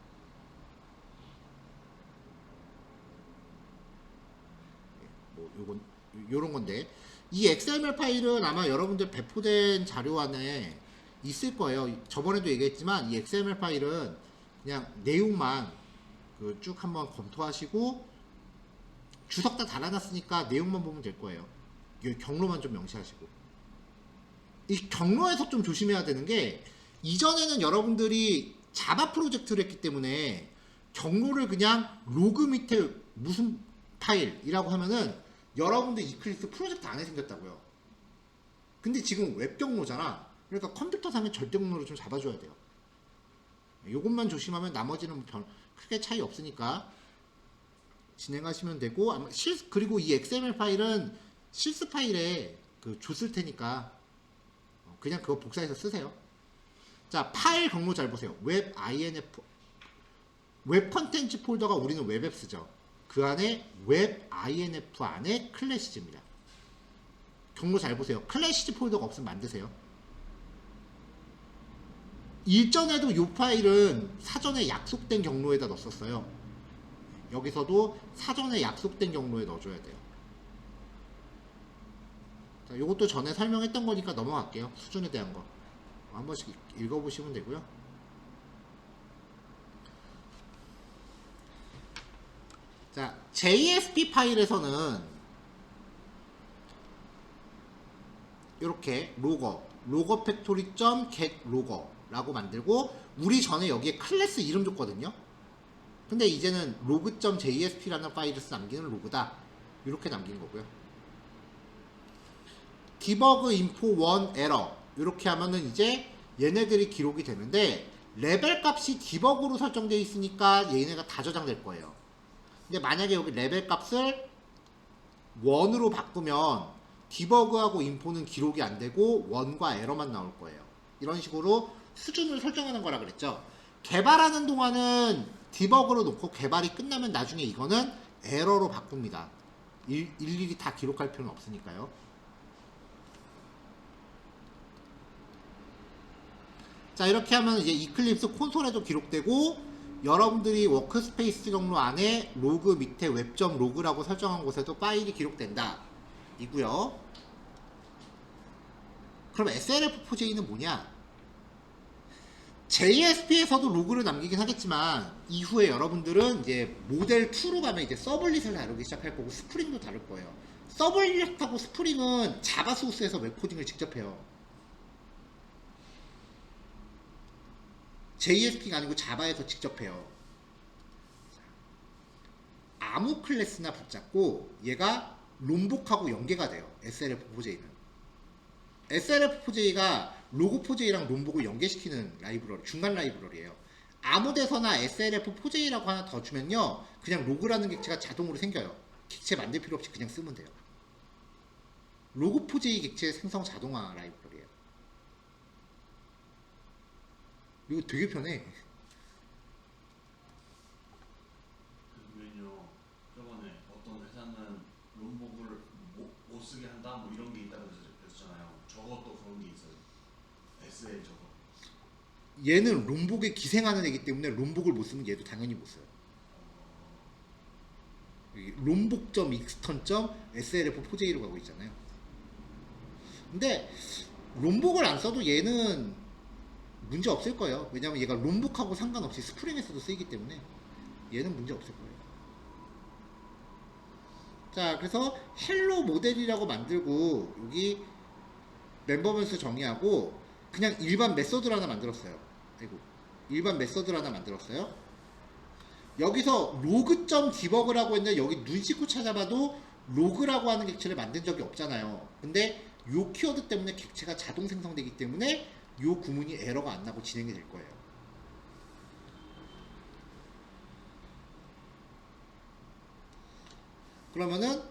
요런 건데, 이 XML 파일은 아마 여러분들 배포된 자료 안에 있을 거예요. 저번에도 얘기했지만 이 XML 파일은 그냥 내용만 그 쭉 한번 검토하시고 주석 다 달아놨으니까 내용만 보면 될 거예요. 이 경로만 좀 명시하시고, 이 경로에서 좀 조심해야 되는 게, 이전에는 여러분들이 자바 프로젝트를 했기 때문에 경로를 그냥 로그 밑에 무슨 파일이라고 하면은 여러분들 이클립스 프로젝트 안에 생겼다고요. 근데 지금 웹 경로잖아. 그러니까 컴퓨터상의 절대 경로를 좀 잡아줘야 돼요. 요것만 조심하면 나머지는 뭐 크게 차이 없으니까 진행하시면 되고, 아마 그리고 이 XML 파일은 실스 파일에 그 줬을 테니까 그냥 그거 복사해서 쓰세요. 자, 파일 경로 잘 보세요. 웹 INF, 웹 컨텐츠 폴더가 우리는 웹앱스죠. 그 안에 웹 INF 안에 클래시즈입니다. 경로 잘 보세요. 클래시즈 폴더가 없으면 만드세요. 일전에도 이 파일은 사전에 약속된 경로에다 넣었어요. 여기서도 사전에 약속된 경로에 넣어줘야 돼요. 자, 요것도 전에 설명했던 거니까 넘어갈게요. 수준에 대한 거 한 번씩 읽어보시면 되고요. 자, JSP 파일에서는 이렇게 로거 팩토리.get 로거라고 만들고, 우리 전에 여기에 클래스 이름 줬거든요. 근데 이제는 log.jsp라는 파일에서 남기는 로그다, 이렇게 남기는 거고요. debug info 1 error 이렇게 하면은 이제 얘네들이 기록이 되는데, 레벨 값이 디버그로 설정되어 있으니까 얘네가 다 저장될 거예요. 근데 만약에 여기 레벨 값을 1으로 바꾸면 디버그하고 인포는 기록이 안 되고 1과 에러만 나올 거예요. 이런 식으로 수준을 설정하는 거라 그랬죠. 개발하는 동안은 디버그로 놓고 개발이 끝나면 나중에 이거는 에러로 바꿉니다. 일일이 다 기록할 필요는 없으니까요. 자, 이렇게 하면 이제 이클립스 콘솔에도 기록되고, 여러분들이 워크스페이스 경로 안에 로그 밑에 웹.로그라고 설정한 곳에도 파일이 기록된다 이고요. 그럼 SLF4j는 뭐냐? JSP에서도 로그를 남기긴 하겠지만, 이후에 여러분들은 이제 모델 2로 가면 이제 서블릿을 다루기 시작할 거고, 스프링도 다룰 거예요. 서블릿하고 스프링은 자바 소스에서 웹 코딩을 직접 해요. JSP가 아니고 자바에서 직접 해요. 아무 클래스나 붙잡고 얘가 롬복하고 연계가 돼요. SLF4j는. SLF4j가 로고4j랑 롬복을 연계시키는 라이브러리, 중간 라이브러리예요. 아무 데서나 SLF4j라고 하나 더 주면요, 그냥 로그라는 객체가 자동으로 생겨요. 객체 만들 필요 없이 그냥 쓰면 돼요. 로고4j 객체 생성 자동화 라이브러리예요. 이거 되게 편해. 그러면요, 저번에 어떤 회사는 롬복을 못 쓰게 한다 뭐 이런 게 있다고 그랬잖아요. 저것도 그런 게 있어요. SL 저거. 얘는 롬복에 기생하는 애기 때문에 롬복을 못 쓰면 얘도 당연히 못 써요. 롬복.extern.slf4j로 가고 있잖아요. 근데 롬복을 안 써도 얘는 문제 없을 거예요. 왜냐면 얘가 롬복하고 상관없이 스프링에서도 쓰이기 때문에 얘는 문제 없을 거예요. 자, 그래서 헬로 모델이라고 만들고, 여기 멤버 변수 정의하고, 그냥 일반 메서드를 하나 만들었어요. 아이고, 일반 메서드를 하나 만들었어요. 여기서 로그.디버그라고 했는데, 여기 눈 씻고 찾아봐도 로그라고 하는 객체를 만든 적이 없잖아요. 근데 요 키워드 때문에 객체가 자동 생성되기 때문에 요 구문이 에러가 안 나고 진행이 될 거예요. 그러면은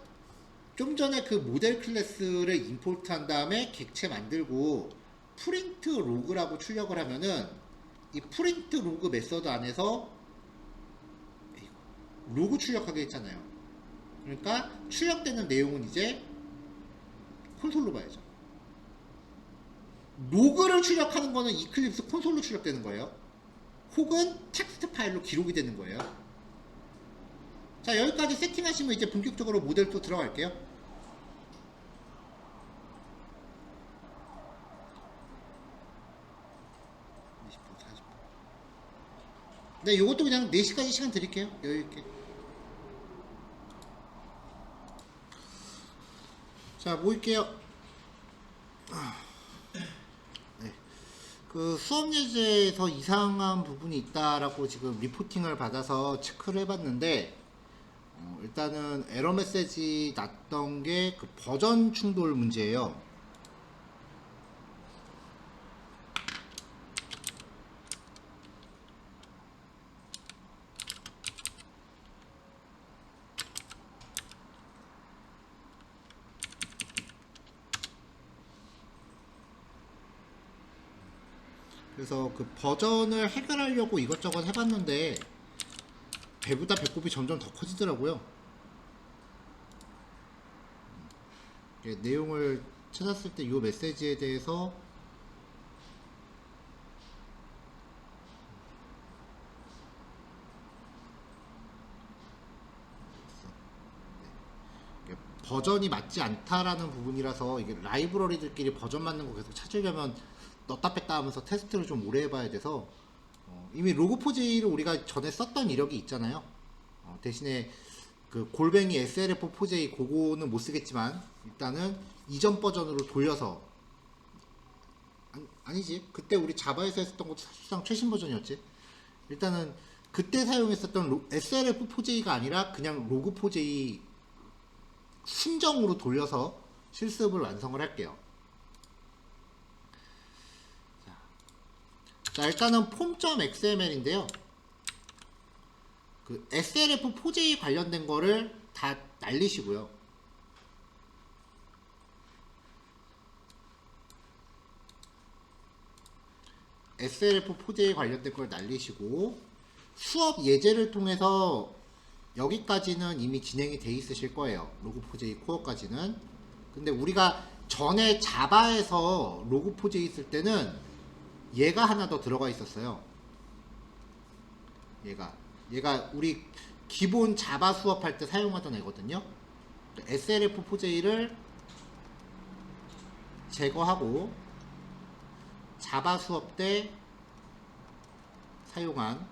좀 전에 그 모델 클래스를 임포트 한 다음에 객체 만들고 프린트 로그라고 출력을 하면은, 이 프린트 로그 메서드 안에서 로그 출력하게 했잖아요. 그러니까 출력되는 내용은 이제 콘솔로 봐야죠. 로그를 출력하는 거는 이클립스 콘솔로 출력되는 거예요. 혹은 텍스트 파일로 기록이 되는 거예요. 자, 여기까지 세팅하시면 이제 본격적으로 모델 또 들어갈게요. 네, 요것도 그냥 4시까지 시간 드릴게요. 여유있게. 자, 모일게요. 네. 그 수업 예제에서 이상한 부분이 있다라고 지금 리포팅을 받아서 체크를 해봤는데, 일단은 에러 메시지 났던 게 그 버전 충돌 문제예요. 그래서 그 버전을 해결하려고 이것저것 해봤는데 배보다 배꼽이 점점 더 커지더라고요. 내용을 찾았을 때 이 메시지에 대해서 버전이 맞지 않다라는 부분이라서 이게 라이브러리들끼리 버전 맞는 거 계속 찾으려면 넣다 뺐다 하면서 테스트를 좀 오래 해봐야 돼서 이미 로그4j를 우리가 전에 썼던 이력이 있잖아요. 대신에 그 골뱅이 SLF4j 그거는 못 쓰겠지만 일단은 이전 버전으로 돌려서 아니지, 그때 우리 자바에서 했었던 것도 사실상 최신 버전이었지. 일단은 그때 사용했었던 SLF4j가 아니라 그냥 로그4j 순정으로 돌려서 실습을 완성을 할게요. 자, 일단은 폼.xml인데요. 그 SLF4j 관련된 거를 다 날리시고요. SLF4j 관련된 걸 날리시고 수업 예제를 통해서 여기까지는 이미 진행이 돼 있으실 거예요. 로그4j 코어까지는. 근데 우리가 전에 자바에서 로그4j 있을 때는 얘가 하나 더 들어가 있었어요. 얘가 우리 기본 자바 수업할 때 사용하던 애거든요. SLF4j를 제거하고 자바 수업 때 사용한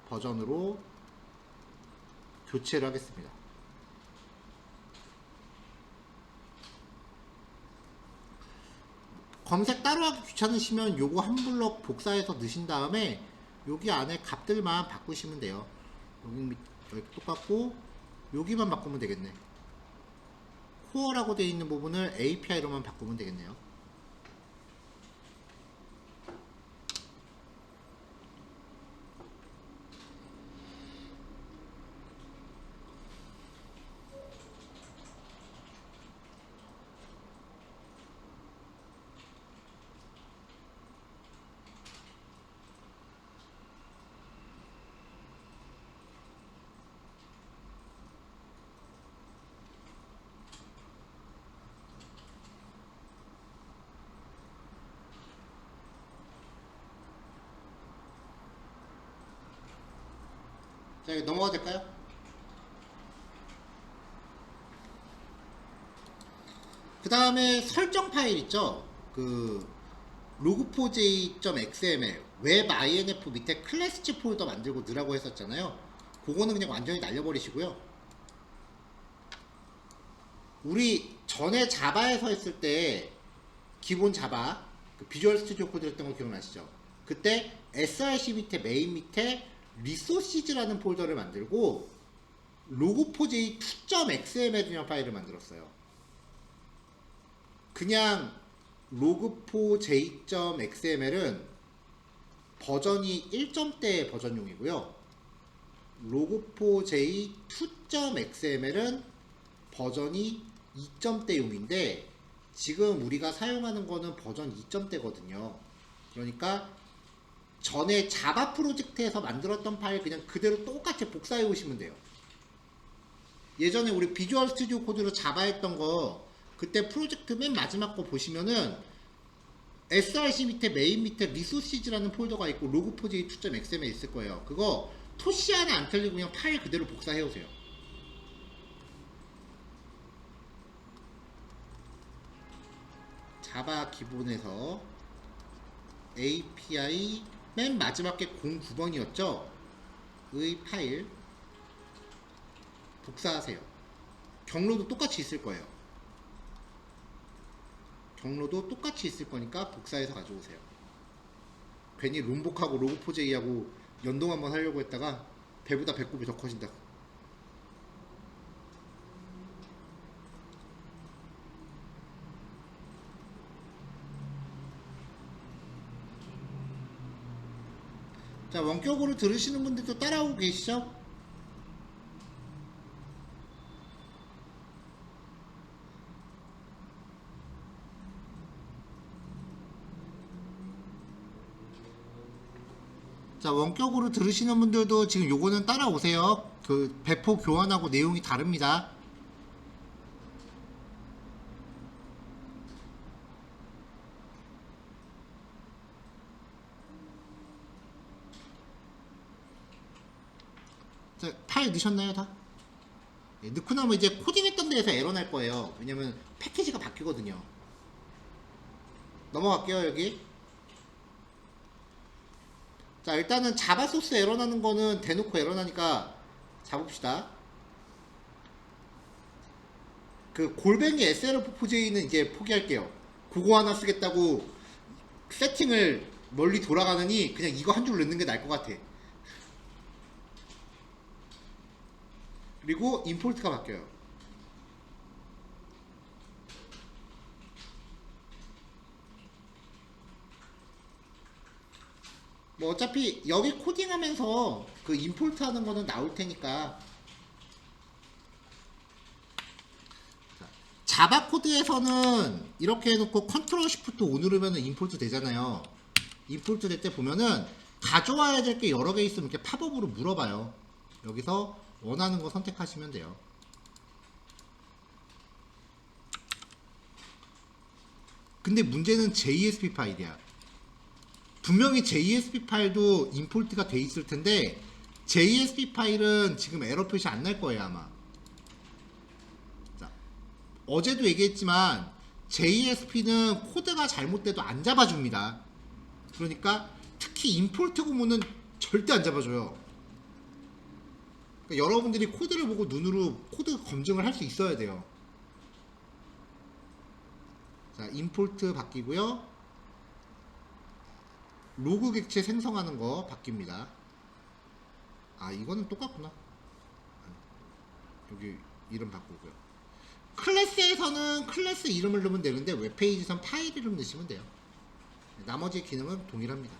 버전으로 교체를 하겠습니다. 검색 따로 하기 귀찮으시면 요거 한 블럭 복사해서 넣으신 다음에 여기 안에 값들만 바꾸시면 돼요. 여기 똑같고 여기만 바꾸면 되겠네. 코어라고 되어 있는 부분을 API로만 바꾸면 되겠네요. 자, 여기 넘어가도 될까요? 그 다음에 설정 파일 있죠? 그 log4j.xml 웹 inf 밑에 클래스치 폴더 만들고 넣으라고 했었잖아요. 그거는 그냥 완전히 날려버리시고요. 우리 전에 자바에서 했을 때 기본 자바 그 비주얼 스튜디오 코드 했던 거 기억나시죠? 그때 src 밑에 메인 밑에 리소시즈라는 폴더를 만들고 log4j2.xml이라는 파일을 만들었어요. 그냥 log4j.xml은 버전이 1점대 버전용이고요. log4j2.xml은 버전이 2점대용인데 지금 우리가 사용하는 거는 버전 2점대거든요. 그러니까 전에 자바 프로젝트에서 만들었던 파일 그냥 그대로 똑같이 복사해 오시면 돼요. 예전에 우리 비주얼 스튜디오 코드로 자바 했던 거 그때 프로젝트 맨 마지막 거 보시면은 src 밑에 메인 밑에 리소시즈라는 폴더가 있고 log4j2.xm에 있을 거예요. 그거 토시 하나 안 틀리고 그냥 파일 그대로 복사해 오세요. 자바 기본에서 API 맨 마지막 게 09번이었죠? 의 파일 복사하세요. 경로도 똑같이 있을 거예요. 경로도 똑같이 있을 거니까 복사해서 가져오세요. 괜히 롬복하고 로그4j하고 연동 한번 하려고 했다가 배보다 배꼽이 더 커진다. 자, 원격으로 들으시는 분들도 따라오고 계시죠? 자, 원격으로 들으시는 분들도 지금 요거는 따라오세요. 그 배포 교환하고 내용이 다릅니다. 자, 파일 넣으셨나요, 다? 네, 넣고 나면 이제 코딩했던 데에서 에러 날 거예요. 왜냐면 패키지가 바뀌거든요. 넘어갈게요, 여기. 자, 일단은 자바 소스 에러 나는 거는 대놓고 에러 나니까 잡읍시다. 그 골뱅이 SLF4J는 이제 포기할게요. 그거 하나 쓰겠다고 세팅을 멀리 돌아가느니 그냥 이거 한 줄 넣는 게 나을 것 같아. 그리고 임포트가 바뀌어요. 뭐 어차피 여기 코딩하면서 그 임포트 하는 거는 나올 테니까. 자바 코드에서는 이렇게 해놓고 컨트롤 시프트 O 누르면 임포트 되잖아요. 임포트 될 때 보면은 가져와야 될 게 여러 개 있으면 이렇게 팝업으로 물어봐요. 여기서 원하는 거 선택하시면 돼요. 근데 문제는 JSP 파일이야. 분명히 JSP 파일도 임포트가 돼 있을 텐데 JSP 파일은 지금 에러 표시 안 날 거예요, 아마. 자, 어제도 얘기했지만 JSP는 코드가 잘못돼도 안 잡아줍니다. 그러니까 특히 임포트 구문은 절대 안 잡아줘요. 그러니까 여러분들이 코드를 보고 눈으로 코드 검증을 할 수 있어야 돼요. 자, 임포트 바뀌고요. 로그 객체 생성하는 거 바뀝니다. 아, 이거는 똑같구나. 여기 이름 바꾸고요. 클래스에서는 클래스 이름을 넣으면 되는데 웹페이지선 파일 이름 넣으시면 돼요. 나머지 기능은 동일합니다.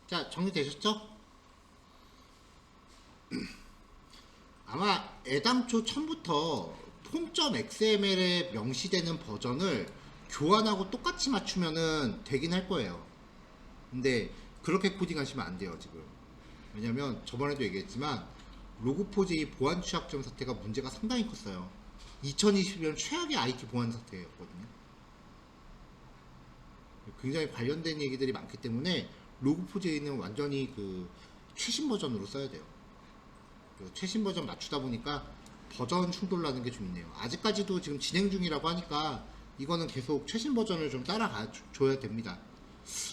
자, 정리되셨죠? 아마 애당초 처음부터 폼.xml에 명시되는 버전을 교환하고 똑같이 맞추면은 되긴 할 거예요. 근데 그렇게 코딩하시면 안 돼요, 지금. 왜냐면 저번에도 얘기했지만 로그4j 보안 취약점 사태가 문제가 상당히 컸어요. 2021년 최악의 IT 보안 사태였거든요. 굉장히 관련된 얘기들이 많기 때문에 로그4j는 완전히 그 최신 버전으로 써야 돼요. 최신 버전 맞추다 보니까 버전 충돌 나는 게 좀 있네요. 아직까지도 지금 진행 중이라고 하니까 이거는 계속 최신 버전을 좀 따라가 줘야 됩니다.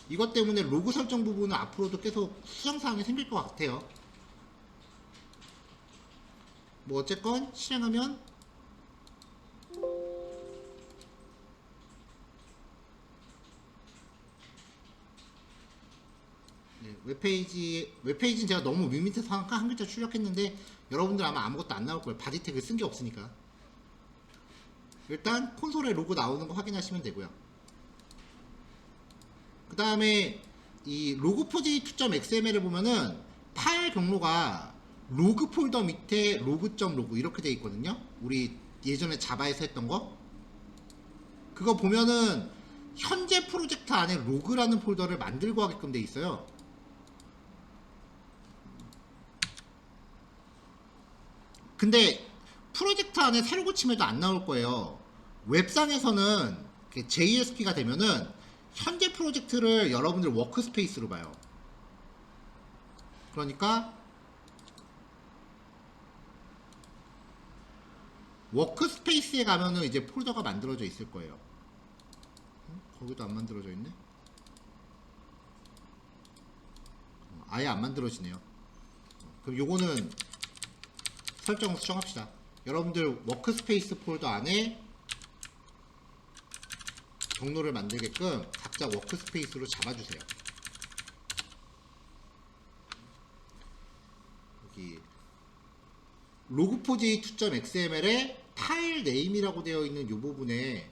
이것 때문에 로그 설정 부분은 앞으로도 계속 수정사항이 생길 것 같아요. 뭐 어쨌건 실행하면 네, 웹페이지는 제가 너무 밋밋해서 한 글자 출력했는데 여러분들 아마 아무것도 안 나올 거예요. 바디 태그 쓴 게 없으니까. 일단 콘솔에 로고 나오는 거 확인하시면 되고요. 그 다음에 이 log4j2.xml을 보면은 파일 경로가 로그 폴더 밑에 로그.로그 이렇게 돼 있거든요. 우리 예전에 자바에서 했던 거. 그거 보면은 현재 프로젝트 안에 로그라는 폴더를 만들고 하게끔 돼 있어요. 근데 프로젝트 안에 새로 고침해도 안 나올 거예요. 웹상에서는 JSP가 되면은 현재 프로젝트를 여러분들 워크스페이스로 봐요. 그러니까 워크스페이스에 가면은 이제 폴더가 만들어져 있을 거예요. 거기도 안 만들어져 있네. 아예 안 만들어지네요. 그럼 요거는 설정을 수정합시다. 여러분들 워크스페이스 폴더 안에 경로를 만들게끔 각자 워크스페이스로 잡아주세요. 여기 log4j2.xml에 파일 네임이라고 되어 있는 이 부분에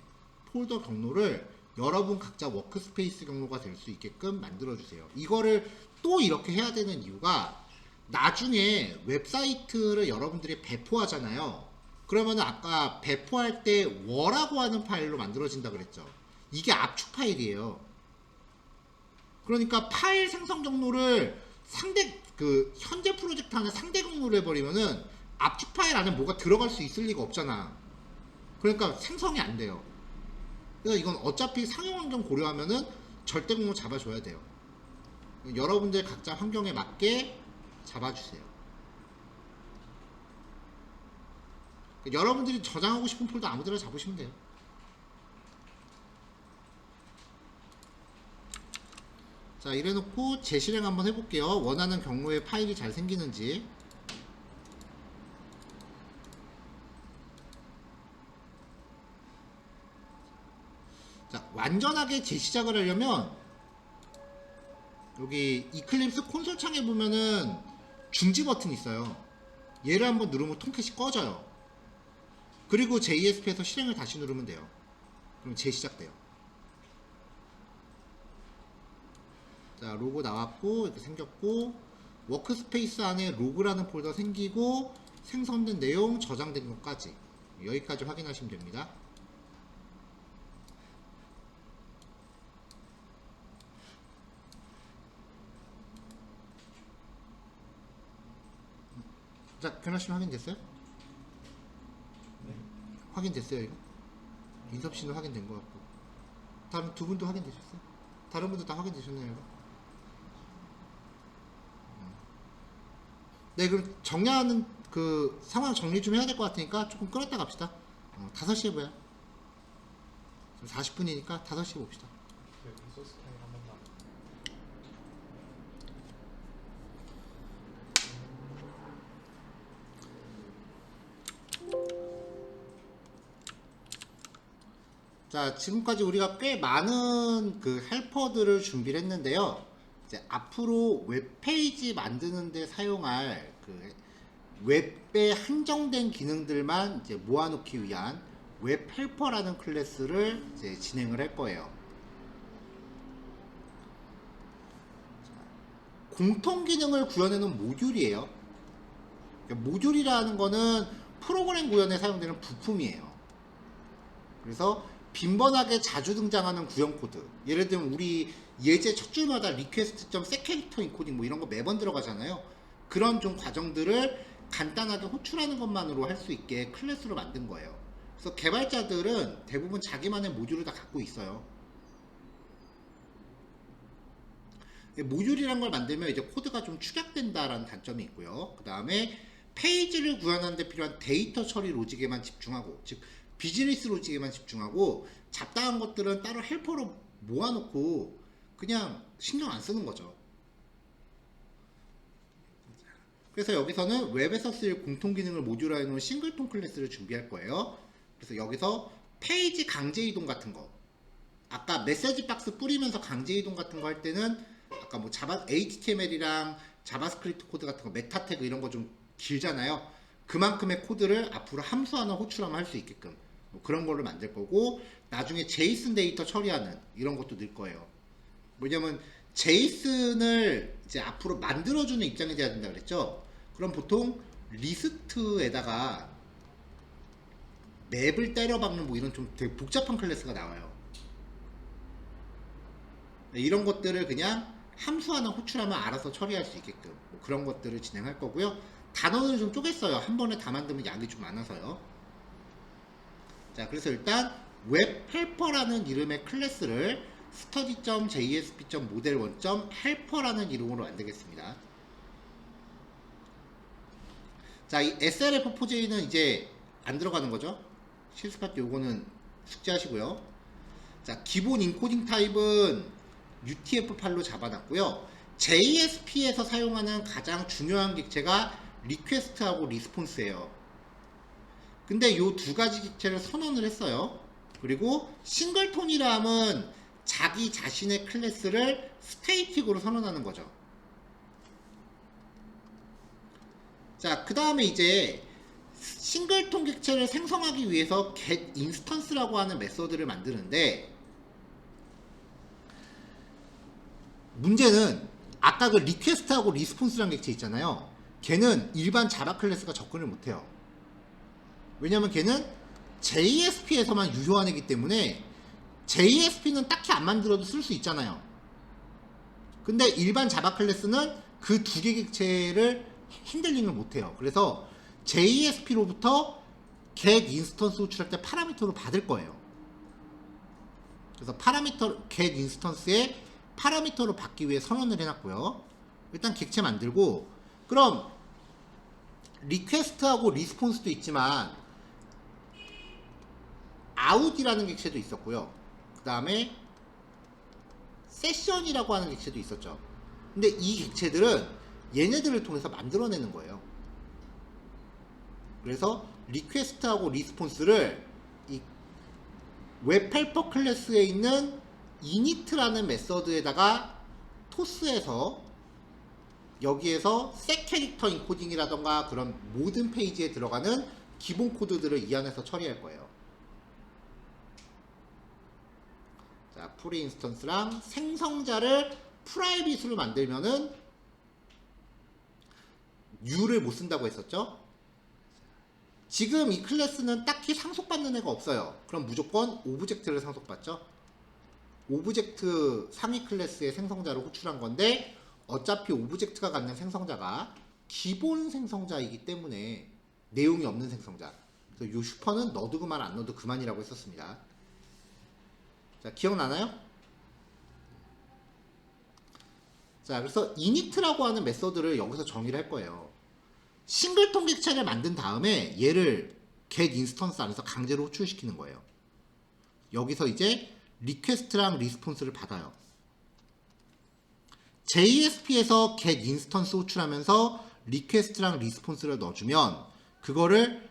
폴더 경로를 여러분 각자 워크스페이스 경로가 될 수 있게끔 만들어주세요. 이거를 또 이렇게 해야 되는 이유가 나중에 웹사이트를 여러분들이 배포하잖아요. 그러면 아까 배포할 때 워라고 하는 파일로 만들어진다 그랬죠. 이게 압축 파일이에요. 그러니까 파일 생성 경로를 현재 프로젝트 안에 상대 경로로 해버리면은 압축 파일 안에 뭐가 들어갈 수 있을 리가 없잖아. 그러니까 생성이 안 돼요. 그래서 이건 어차피 상용 환경 고려하면은 절대 경로 잡아줘야 돼요. 여러분들 각자 환경에 맞게 잡아주세요. 여러분들이 저장하고 싶은 폴더 아무데나 잡으시면 돼요. 자, 이래놓고 재실행 한번 해볼게요. 원하는 경로에 파일이 잘 생기는지. 자, 완전하게 재시작을 하려면 여기 이클립스 콘솔 창에 보면은 중지 버튼이 있어요. 얘를 한번 누르면 통캣이 꺼져요. 그리고 JSP에서 실행을 다시 누르면 돼요. 그럼 재시작돼요. 자, 로고 나왔고 이렇게 생겼고 워크스페이스 안에 로그라는 폴더 생기고 생성된 내용 저장된 것까지 여기까지 확인하시면 됩니다. 자, 변화씨 확인됐어요? 네. 확인됐어요 이거? 인섭 씨는 확인된 것 같고 다른 두 분도 확인되셨어요? 다른 분도 다 확인되셨나요 이거? 네, 그럼 정리하는 그 상황 정리 좀 해야 될 것 같으니까 조금 끌었다 갑시다. 5시에 보야. 지금 40분이니까 5시에 봅시다. 그 리소스 파일 한 번만. 자, 지금까지 우리가 꽤 많은 그 헬퍼들을 준비를 했는데요. 이제 앞으로 웹페이지 만드는 데 사용할 그 웹에 한정된 기능들만 이제 모아놓기 위한 웹 헬퍼라는 클래스를 이제 진행을 할 거예요. 공통 기능을 구현해놓은 모듈이에요. 그러니까 모듈이라는 거는 프로그램 구현에 사용되는 부품이에요. 그래서 빈번하게 자주 등장하는 구현 코드, 예를 들면 우리 예제 첫 줄마다 request.setCharacter encoding 뭐 이런 거 매번 들어가잖아요. 그런 좀 과정들을 간단하게 호출하는 것만으로 할 수 있게 클래스로 만든 거예요. 그래서 개발자들은 대부분 자기만의 모듈을 다 갖고 있어요. 모듈이란 걸 만들면 이제 코드가 좀 축약된다라는 단점이 있고요. 그 다음에 페이지를 구현하는 데 필요한 데이터 처리 로직에만 집중하고, 즉 비즈니스 로직에만 집중하고 잡다한 것들은 따로 헬퍼로 모아놓고 그냥 신경 안 쓰는 거죠. 그래서 여기서는 웹에서 쓸 공통기능을 모듈화해 놓은 싱글톤 클래스를 준비할 거예요. 그래서 여기서 페이지 강제 이동 같은 거, 아까 메시지 박스 뿌리면서 강제 이동 같은 거 할 때는 아까 뭐 HTML이랑 자바스크립트 코드 같은 거 메타 태그 이런 거 좀 길잖아요. 그만큼의 코드를 앞으로 함수 하나 호출하면 할 수 있게끔 뭐 그런 걸로 만들 거고, 나중에 제이슨 데이터 처리하는 이런 것도 넣을 거예요. 왜냐면 제이슨을 이제 앞으로 만들어주는 입장이 돼야 된다 그랬죠. 그럼 보통 리스트에다가 맵을 때려박는 뭐 이런 좀 되게 복잡한 클래스가 나와요. 이런 것들을 그냥 함수 하나 호출하면 알아서 처리할 수 있게끔 뭐 그런 것들을 진행할 거고요. 단어는 좀 쪼갰어요. 한 번에 다 만들면 양이 좀 많아서요. 자, 그래서 일단 웹 헬퍼라는 이름의 클래스를 study.jsp.model1.helper라는 이름으로 만들겠습니다. 자, 이 srf4j는 이제 안 들어가는 거죠. 실습 파트 요거는 숙지하시고요. 자, 기본 인코딩 타입은 UTF-8로 잡아놨고요. JSP에서 사용하는 가장 중요한 객체가 리퀘스트하고 리스폰스예요. 근데 요 두 가지 객체를 선언을 했어요. 그리고 싱글톤이라 면 자기 자신의 클래스를 스테이틱으로 선언하는 거죠. 자, 그 다음에 이제 싱글톤 객체를 생성하기 위해서 getInstance라고 하는 메서드를 만드는데, 문제는 아까 그 리퀘스트하고 리스폰스라는 객체 있잖아요. 걔는 일반 자바 클래스가 접근을 못해요. 왜냐면 걔는 JSP에서만 유효한 애기 때문에 JSP는 딱히 안 만들어도 쓸 수 있잖아요. 근데 일반 자바 클래스는 그 두 개 객체를 핸들링을 못해요. 그래서 JSP로부터 get 인스턴스 호출할 때 파라미터로 받을 거예요. 그래서 파라미터 get 인스턴스에 파라미터로 받기 위해 선언을 해놨고요. 일단 객체 만들고, 그럼 리퀘스트하고 리스폰스도 있지만 out이라는 객체도 있었고요. 그 다음에 세션이라고 하는 객체도 있었죠. 근데 이 객체들은 얘네들을 통해서 만들어내는 거예요. 그래서 리퀘스트하고 리스폰스를 이 웹헬퍼 클래스에 있는 init라는 메서드에다가 토스해서 여기에서 setCharacter encoding이라던가 그런 모든 페이지에 들어가는 기본 코드들을 이 안에서 처리할 거예요. 자, 프리 인스턴스랑 생성자를 프라이빗으로 만들면은 U를 못 쓴다고 했었죠. 지금 이 클래스는 딱히 상속받는 애가 없어요. 그럼 무조건 오브젝트를 상속받죠. 오브젝트 상위 클래스의 생성자를 호출한 건데, 어차피 오브젝트가 갖는 생성자가 기본 생성자이기 때문에 내용이 없는 생성자. 그래서 요 슈퍼는 넣어도 그만 안 넣어도 그만이라고 했었습니다. 자, 기억나나요? 자, 그래서 init라고 하는 메서드를 여기서 정의를 할 거예요. 싱글톤 객체를 만든 다음에 얘를 get instance 안에서 강제로 호출시키는 거예요. 여기서 이제 리퀘스트랑 리스폰스를 받아요. JSP에서 get instance 호출하면서 리퀘스트랑 리스폰스를 넣어주면 그거를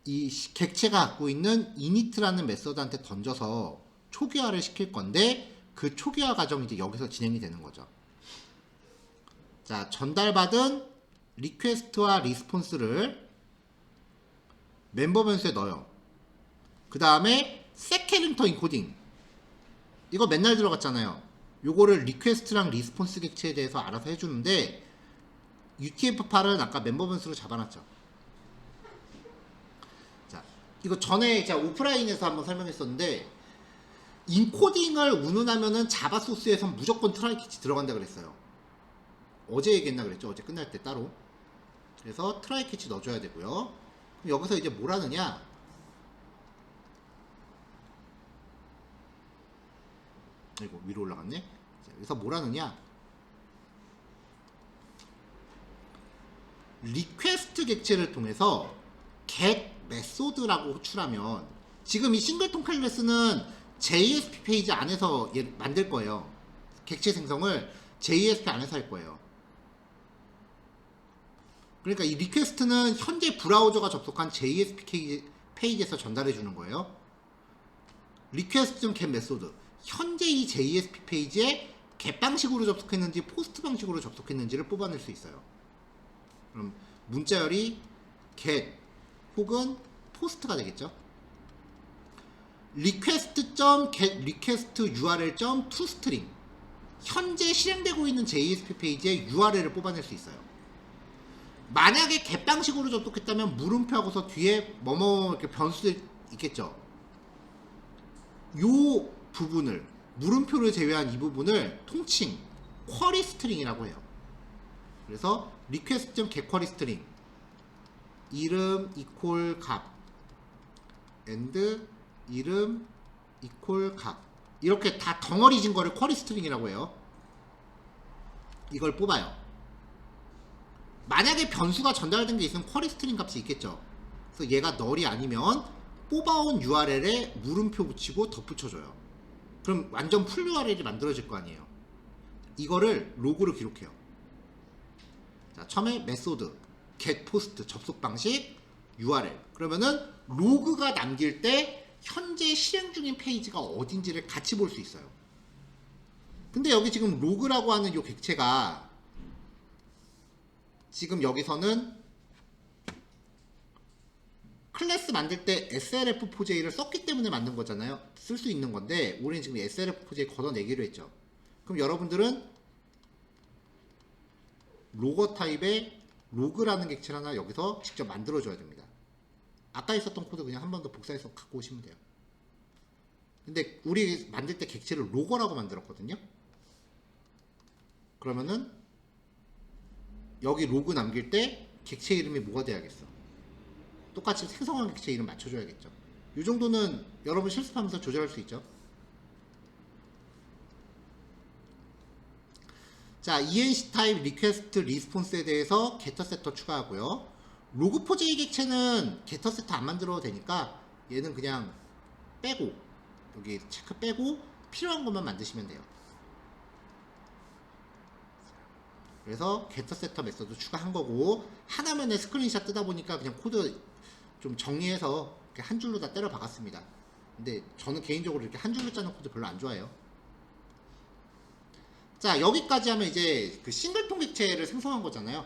이 객체가 갖고 있는 init라는 메서드한테 던져서 초기화를 시킬 건데, 그 초기화 과정이 이제 여기서 진행이 되는 거죠. 자, 전달받은 리퀘스트와 리스폰스를 멤버 변수에 넣어요. 그 다음에 setCharacter encoding, 이거 맨날 들어갔잖아요. 요거를 리퀘스트랑 리스폰스 객체에 대해서 알아서 해주는데 UTF-8은 아까 멤버 변수로 잡아놨죠. 자, 이거 전에 제가 오프라인에서 한번 설명했었는데 인코딩을 운운하면은 자바 소스에서 무조건 트라이 캐치 들어간다 그랬어요. 어제 얘기했나 그랬죠. 어제 끝날 때 따로. 그래서 트라이 캐치 넣어줘야 되고요. 그럼 여기서 이제 뭘 하느냐? 이거 위로 올라갔네. 자, 여기서 뭘 하느냐? 리퀘스트 객체를 통해서 get method라고 호출하면 지금 이 싱글톤 클래스는 JSP 페이지 안에서 만들 거예요. 객체 생성을 JSP 안에서 할 거예요. 그러니까 이 리퀘스트는 현재 브라우저가 접속한 JSP 페이지에서 전달해 주는 거예요. request.get method 현재 이 JSP 페이지에 get 방식으로 접속했는지 포스트 방식으로 접속했는지를 뽑아낼 수 있어요. 그럼 문자열이 get 혹은 포스트가 되겠죠. request.get request url.toString 현재 실행되고 있는 JSP 페이지의 URL을 뽑아낼 수 있어요. 만약에 get 방식으로 접속했다면 물음표하고서 뒤에 뭐뭐 이렇게 변수들 있겠죠. 요 부분을 물음표를 제외한 이 부분을 통칭 쿼리 스트링이라고 해요. 그래서 request.getQueryString 이름 equal 값 and 이름 equal 값 이렇게 다 덩어리진 거를 쿼리 스트링이라고 해요. 이걸 뽑아요. 만약에 변수가 전달된 게 있으면 쿼리 스트링 값이 있겠죠. 그래서 얘가 널이 아니면 뽑아온 URL에 물음표 붙이고 덧붙여줘요. 그럼 완전 풀 URL이 만들어질 거 아니에요. 이거를 로그로 기록해요. 자, 처음에 메소드, get post 접속 방식, URL. 그러면은 로그가 남길 때 현재 실행 중인 페이지가 어딘지를 같이 볼 수 있어요. 근데 여기 지금 로그라고 하는 이 객체가 지금 여기서는 클래스 만들 때 SLF4J를 썼기 때문에 만든 거잖아요. 쓸 수 있는 건데 우리는 지금 SLF4J 걷어내기로 했죠. 그럼 여러분들은 로거 타입의 로그라는 객체를 하나 여기서 직접 만들어줘야 됩니다. 아까 있었던 코드 그냥 한 번 더 복사해서 갖고 오시면 돼요. 근데 우리 만들 때 객체를 로거라고 만들었거든요. 그러면은 여기 로그 남길 때 객체 이름이 뭐가 돼야겠어? 똑같이 생성한 객체 이름 맞춰줘야겠죠. 이 정도는 여러분 실습하면서 조절할 수 있죠. 자, ENC 타입 리퀘스트 리스폰스에 대해서 게터 세터 추가하고요. 로그4j 객체는 게터 세터 안 만들어도 되니까 얘는 그냥 빼고 여기 체크 빼고 필요한 것만 만드시면 돼요. 그래서 게터 세터 메서드 추가한 거고 하나면에 스크린샷 뜨다 보니까 그냥 코드 좀 정리해서 이렇게 한 줄로 다 때려 박았습니다. 근데 저는 개인적으로 이렇게 한 줄로 짜는 코드 별로 안 좋아해요. 자, 여기까지 하면 이제 그 싱글통 객체를 생성한 거잖아요.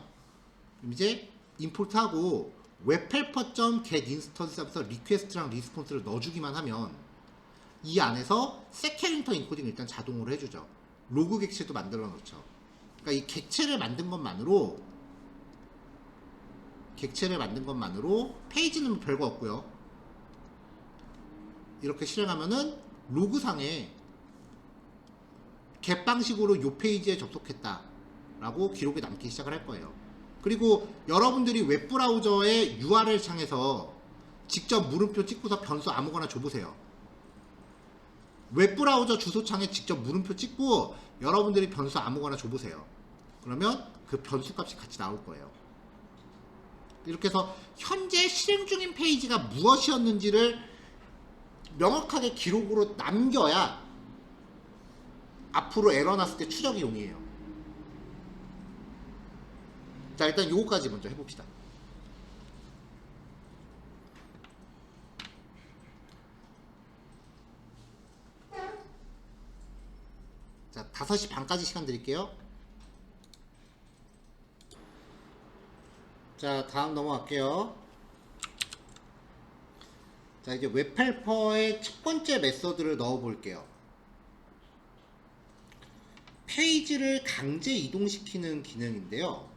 그럼 이제 임포트하고 webhelper.getInstance 하면서 리퀘스트랑 리스폰스를 넣어주기만 하면 이 안에서 세캐릭터 인코딩 일단 자동으로 해주죠. 로그 객체도 만들어 놓죠. 그러니까 이 객체를 만든 것만으로 페이지는 별거 없고요. 이렇게 실행하면은 로그상에 get 방식으로 이 페이지에 접속했다 라고 기록이 남기 시작을 할 거예요. 그리고 여러분들이 웹브라우저의 URL 창에서 직접 물음표 찍고서 변수 아무거나 줘보세요. 웹브라우저 주소창에 직접 물음표 찍고 여러분들이 변수 아무거나 줘보세요. 그러면 그 변수 값이 같이 나올 거예요. 이렇게 해서 현재 실행 중인 페이지가 무엇이었는지를 명확하게 기록으로 남겨야 앞으로 에러 났을 때 추적이 용이해요. 자, 일단 요거까지 먼저 해봅시다. 자, 5시 반까지 시간 드릴게요. 자, 다음 넘어갈게요. 자, 이제 웹헬퍼의 첫 번째 메서드를 넣어 볼게요. 페이지를 강제 이동시키는 기능인데요.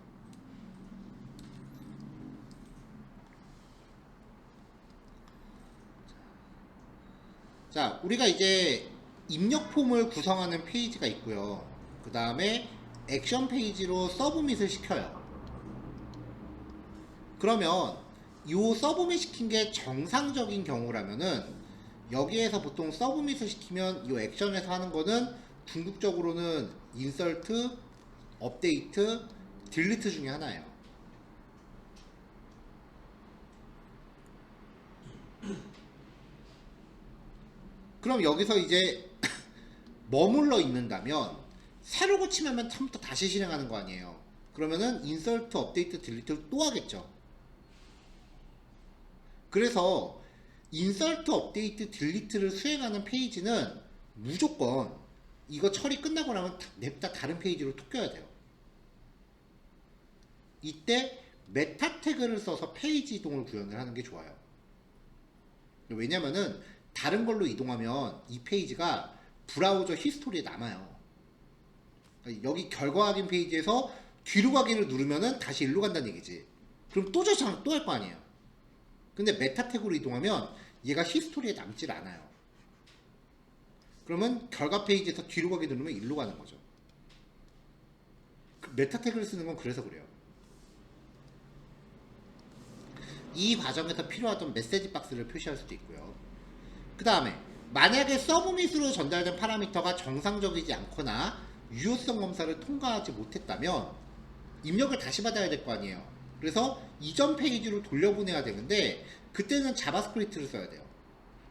자, 우리가 이제 입력 폼을 구성하는 페이지가 있고요. 그 다음에 액션 페이지로 서브밋을 시켜요. 그러면 이 서브밋 시킨 게 정상적인 경우라면은 여기에서 보통 서브밋을 시키면 이 액션에서 하는 거는 궁극적으로는 인설트, 업데이트, 딜리트 중에 하나예요. 그럼 여기서 이제 머물러 있는다면 새로 고침하면 처음부터 다시 실행하는 거 아니에요. 그러면은 인설트, 업데이트, 딜리트를 또 하겠죠. 그래서 인설트, 업데이트, 딜리트를 수행하는 페이지는 무조건 이거 처리 끝나고 나면 냅다 다른 페이지로 톡 껴야 돼요. 이때 메타 태그를 써서 페이지 이동을 구현을 하는 게 좋아요. 왜냐면은 다른 걸로 이동하면 이 페이지가 브라우저 히스토리에 남아요. 여기 결과 확인 페이지에서 뒤로 가기를 누르면은 다시 일로 간다는 얘기지. 그럼 또 저장 또 할 거 아니에요. 근데 메타 태그로 이동하면 얘가 히스토리에 남질 않아요. 그러면 결과 페이지에서 뒤로 가기 누르면 일로 가는 거죠. 메타 태그를 쓰는 건 그래서 그래요. 이 과정에서 필요하던 메시지 박스를 표시할 수도 있고요. 그 다음에 만약에 서브밋으로 전달된 파라미터가 정상적이지 않거나 유효성 검사를 통과하지 못했다면 입력을 다시 받아야 될 거 아니에요. 그래서 이전 페이지로 돌려보내야 되는데 그때는 자바스크립트를 써야 돼요.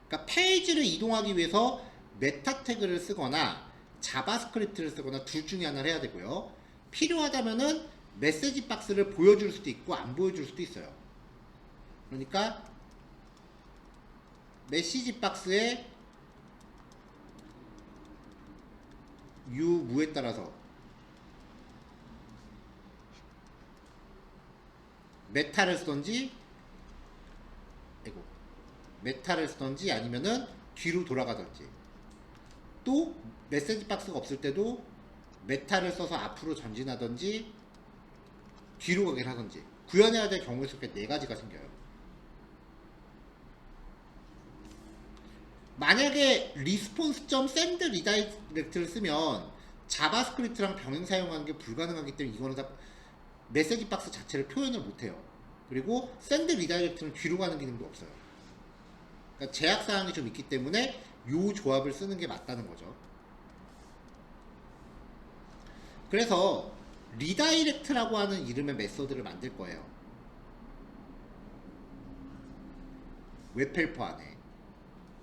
그러니까 페이지를 이동하기 위해서 메타 태그를 쓰거나 자바스크립트를 쓰거나 둘 중에 하나를 해야 되고요. 필요하다면은 메시지 박스를 보여줄 수도 있고 안 보여줄 수도 있어요. 그러니까 메시지 박스에 유무에 따라서 메타를 쓰던지 아니면은 뒤로 돌아가던지, 또 메시지 박스가 없을 때도 메타를 써서 앞으로 전진하던지 뒤로 가긴 하던지 구현해야 될 경우의 수가 4가지가 생겨요. 만약에 response.send redirect를 쓰면 자바스크립트랑 병행 사용하는 게 불가능하기 때문에 이거는 다 메시지 박스 자체를 표현을 못해요. 그리고 send redirect는 뒤로 가는 기능도 없어요. 그러니까 제약사항이 좀 있기 때문에 이 조합을 쓰는 게 맞다는 거죠. 그래서 redirect라고 하는 이름의 메소드를 만들 거예요. 웹헬퍼 안에.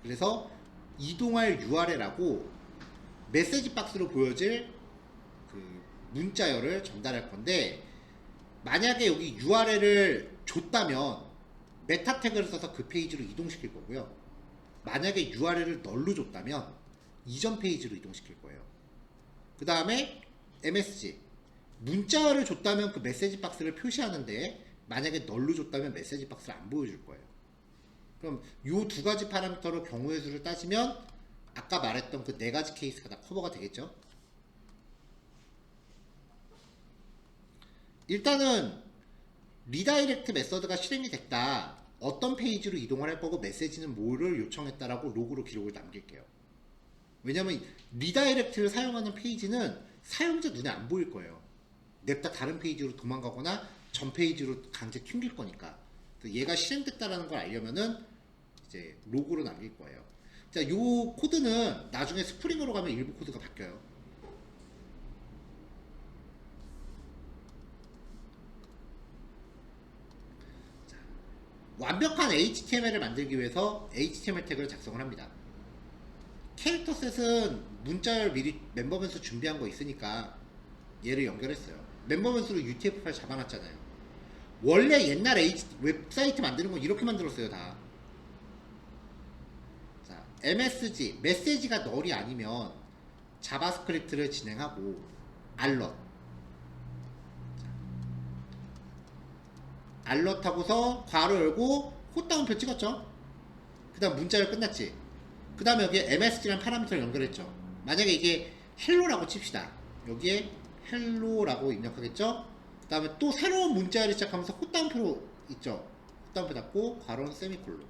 그래서 이동할 URL하고 메시지 박스로 보여질 그 문자열을 전달할 건데, 만약에 여기 URL을 줬다면 메타 태그를 써서 그 페이지로 이동시킬 거고요. 만약에 URL을 널로 줬다면 이전 페이지로 이동시킬 거예요. 그 다음에 MSG 문자열을 줬다면 그 메시지 박스를 표시하는데, 만약에 널로 줬다면 메시지 박스를 안 보여줄 거예요. 그럼 이 2가지 파라미터로 경우의 수를 따지면 아까 말했던 그 4가지 케이스가 다 커버가 되겠죠. 일단은 리다이렉트 메서드가 실행이 됐다, 어떤 페이지로 이동을 할 거고 메시지는 뭐를 요청했다라고 로그로 기록을 남길게요. 왜냐면 리다이렉트를 사용하는 페이지는 사용자 눈에 안 보일 거예요. 냅다 다른 페이지로 도망가거나 전 페이지로 강제 튕길 거니까. 얘가 실행됐다라는 걸 알려면은 이제 로그로 남길 거예요. 자, 요 코드는 나중에 스프링으로 가면 일부 코드가 바뀌어요. 자, 완벽한 HTML을 만들기 위해서 HTML 태그를 작성을 합니다. 캐릭터 셋은 문자열 미리 멤버 변수 준비한 거 있으니까 얘를 연결했어요. 멤버 변수로 UTF 파일 잡아놨잖아요. 원래 옛날 웹사이트 만드는 건 이렇게 만들었어요, 다. 자, MSG, 메시지가 널이 아니면 자바스크립트를 진행하고 알럿. 알럿 하고서 괄호 열고 콧다운표 찍었죠? 그 다음 문자열 끝났지? 그 다음에 여기 MSG라는 파라미터를 연결했죠? 만약에 이게 헬로라고 칩시다. 여기에 헬로라고 입력하겠죠? 그 다음에 또 새로운 문자를 시작하면서 콧다운표로 있죠? 콧다운표 닫고 괄호는 세미콜론.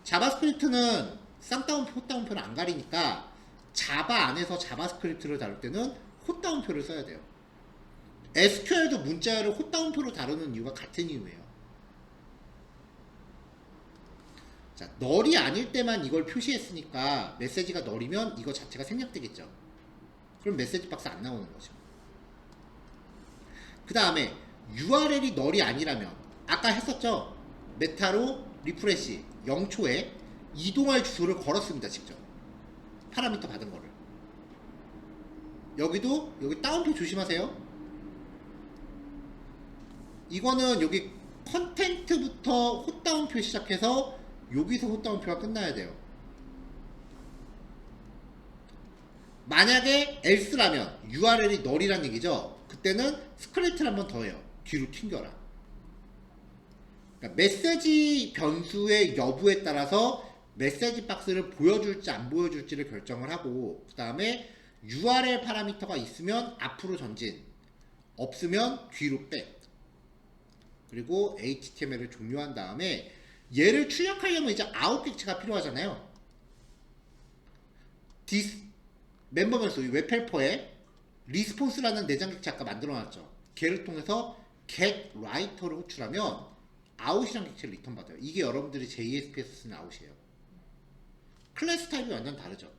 자바스크립트는 쌍따옴표, 콧다운표를 안 가리니까 자바 안에서 자바스크립트를 다룰 때는 콧다운표를 써야 돼요. SQL도 문자를 콧다운표로 다루는 이유가 같은 이유예요. 자, 널이 아닐 때만 이걸 표시했으니까 메시지가 널이면 이거 자체가 생략되겠죠. 그럼 메시지 박스 안 나오는 거죠. 그 다음에 URL이 널이 아니라면 아까 했었죠. 메타로 리프레시 0초에 이동할 주소를 걸었습니다. 직접 파라미터 받은 거를. 여기도 여기 다운표 조심하세요. 이거는 여기 컨텐트부터 콧다운표 시작해서 여기서 콧다운표가 끝나야 돼요. 만약에 else라면 URL이 널이란 얘기죠. 그때는 스크립트를 한 번 더 해요. 뒤로 튕겨라. 그러니까 메시지 변수의 여부에 따라서 메시지 박스를 보여줄지 안 보여줄지를 결정을 하고, 그 다음에 URL 파라미터가 있으면 앞으로 전진, 없으면 뒤로 백, 그리고 HTML을 종료한 다음에 얘를 출력하려면 이제 아웃 객체가 필요하잖아요. 멤버 변수 웹헬퍼에 리스폰스라는 내장 객체 아까 만들어놨죠. 걔를 통해서 get writer를 호출하면 아웃이라는 객체를 리턴 받아요. 이게 여러분들이 JSP에서 쓰는 아웃이에요. 클래스 타입이 완전 다르죠.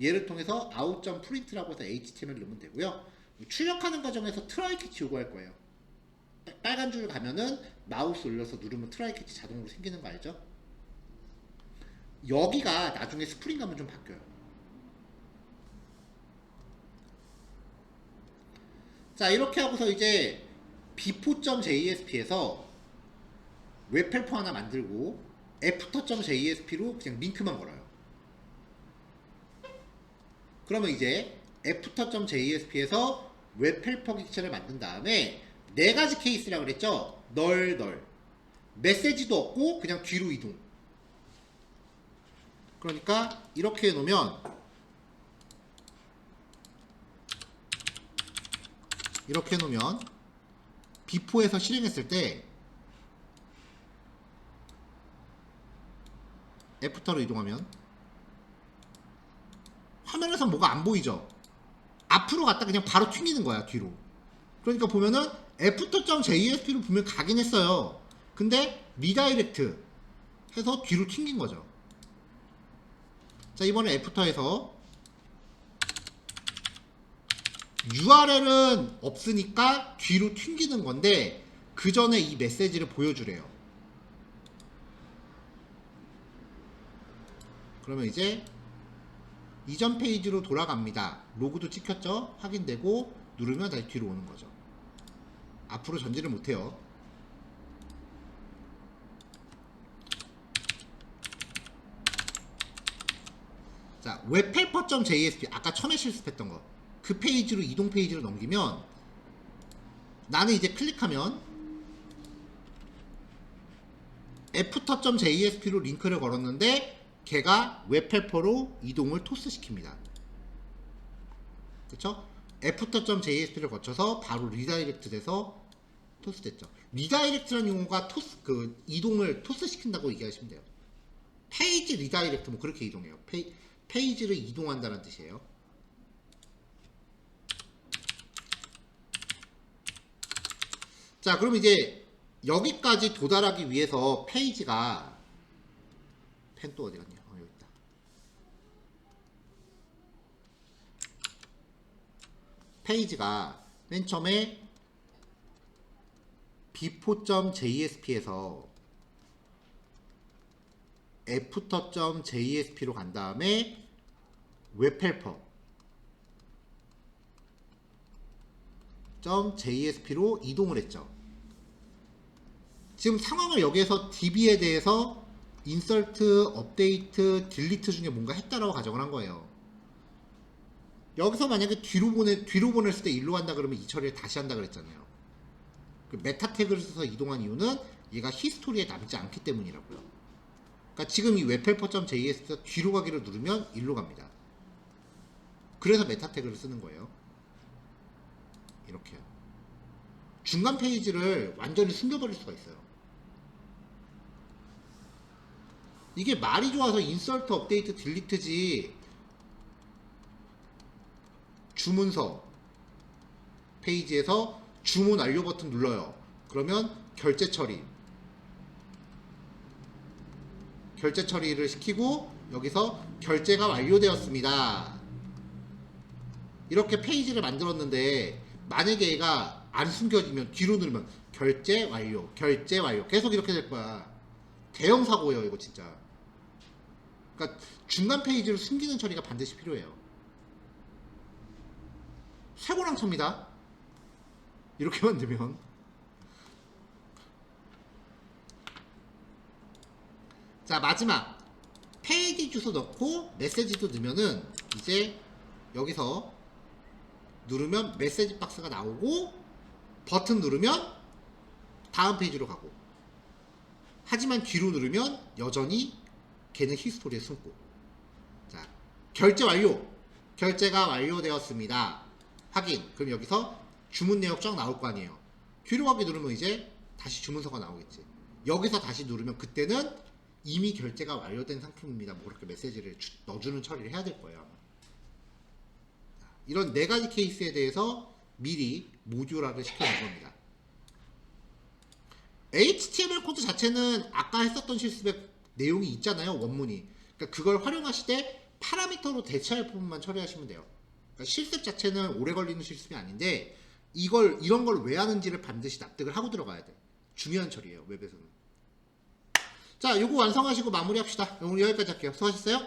얘를 통해서 out.print라고 해서 HTML 넣으면 되고요. 출력하는 과정에서 트라이 캐치 요구할 거예요. 빨간 줄 가면은 마우스 올려서 누르면 트라이 캐치 자동으로 생기는 거 알죠? 여기가 나중에 스프링 가면 좀 바뀌어요. 자, 이렇게 하고서 이제 before.jsp에서 웹헬퍼 하나 만들고 after.jsp로 그냥 링크만 걸어요. 그러면 이제 after.jsp에서 웹헬퍼 객체를 만든 다음에 네 가지 케이스라고 그랬죠? 널 메시지도 없고 그냥 뒤로 이동. 그러니까 이렇게 해놓으면 비포에서 실행했을 때 애프터로 이동하면 화면에서 뭐가 안 보이죠? 앞으로 갔다 그냥 바로 튕기는 거야, 뒤로. 그러니까 보면은 after.jsp로 분명 가긴 했어요. 근데 리다이렉트 해서 뒤로 튕긴 거죠. 자, 이번에 애프터에서 URL은 없으니까 뒤로 튕기는 건데 그 전에 이 메시지를 보여주래요. 그러면 이제 이전 페이지로 돌아갑니다. 로그도 찍혔죠? 확인되고 누르면 다시 뒤로 오는 거죠. 앞으로 전진을 못해요. 자, 웹helper.jsp 아까 처음에 실습했던 거, 그 페이지로 이동 페이지로 넘기면 나는 이제 클릭하면 after.jsp로 링크를 걸었는데 걔가 웹헬퍼로 이동을 토스시킵니다. 그쵸? after.jsp를 거쳐서 바로 리다이렉트 돼서 토스됐죠. 리다이렉트라는 용어가 이동을 토스시킨다고 얘기하시면 돼요. 페이지 리다이렉트 뭐 그렇게 이동해요. 페이지를 이동한다는 뜻이에요. 자, 그럼 이제 여기까지 도달하기 위해서 페이지가 펜 또 어디 갔냐? 여기 있다. 페이지가 맨 처음에 before.jsp에서 after.jsp로 간 다음에 웹헬퍼.jsp로 이동을 했죠. 지금 상황을 여기에서 db에 대해서 insert, update, delete 중에 뭔가 했다라고 가정을 한 거예요. 여기서 만약에 뒤로 보냈을 때 일로 간다 그러면 이 처리를 다시 한다 그랬잖아요. 그 메타 태그를 써서 이동한 이유는 얘가 히스토리에 남지 않기 때문이라고요. 그러니까 지금 이 웹헬퍼.js에서 뒤로 가기를 누르면 일로 갑니다. 그래서 메타 태그를 쓰는 거예요. 이렇게요. 중간 페이지를 완전히 숨겨버릴 수가 있어요. 이게 말이 좋아서 인서트, 업데이트, 딜리트지 주문서 페이지에서 주문 완료 버튼 눌러요. 그러면 결제 처리를 시키고 여기서 결제가 완료되었습니다. 이렇게 페이지를 만들었는데 만약에 얘가 안 숨겨지면 뒤로 누르면 결제 완료 계속 이렇게 될 거야. 대형 사고예요 이거 진짜. 그러니까 중간 페이지를 숨기는 처리가 반드시 필요해요. 쇠고랑 칩니다. 이렇게 만들면. 자, 마지막 페이지 주소 넣고 메시지도 넣으면은 이제 여기서 누르면 메시지 박스가 나오고 버튼 누르면 다음 페이지로 가고, 하지만 뒤로 누르면 여전히 걔는 히스토리에 숨고. 자, 결제 완료. 결제가 완료되었습니다. 확인. 그럼 여기서 주문 내역 쫙 나올 거 아니에요. 뒤로 가기 누르면 이제 다시 주문서가 나오겠지. 여기서 다시 누르면 그때는 이미 결제가 완료된 상품입니다. 뭐 그렇게 메시지를 넣어주는 처리를 해야 될 거예요. 자, 이런 4가지 케이스에 대해서 미리 모듈화를 시켜놓은 겁니다. HTML 코드 자체는 아까 했었던 실습에 내용이 있잖아요. 원문이. 그러니까 그걸 활용하실 때 파라미터로 대체할 부분만 처리하시면 돼요. 그러니까 실습 자체는 오래 걸리는 실습이 아닌데 이런 걸 왜 하는지를 반드시 납득을 하고 들어가야 돼. 중요한 처리예요. 웹에서는. 자, 요거 완성하시고 마무리합시다. 오늘 여기까지 할게요. 수고하셨어요.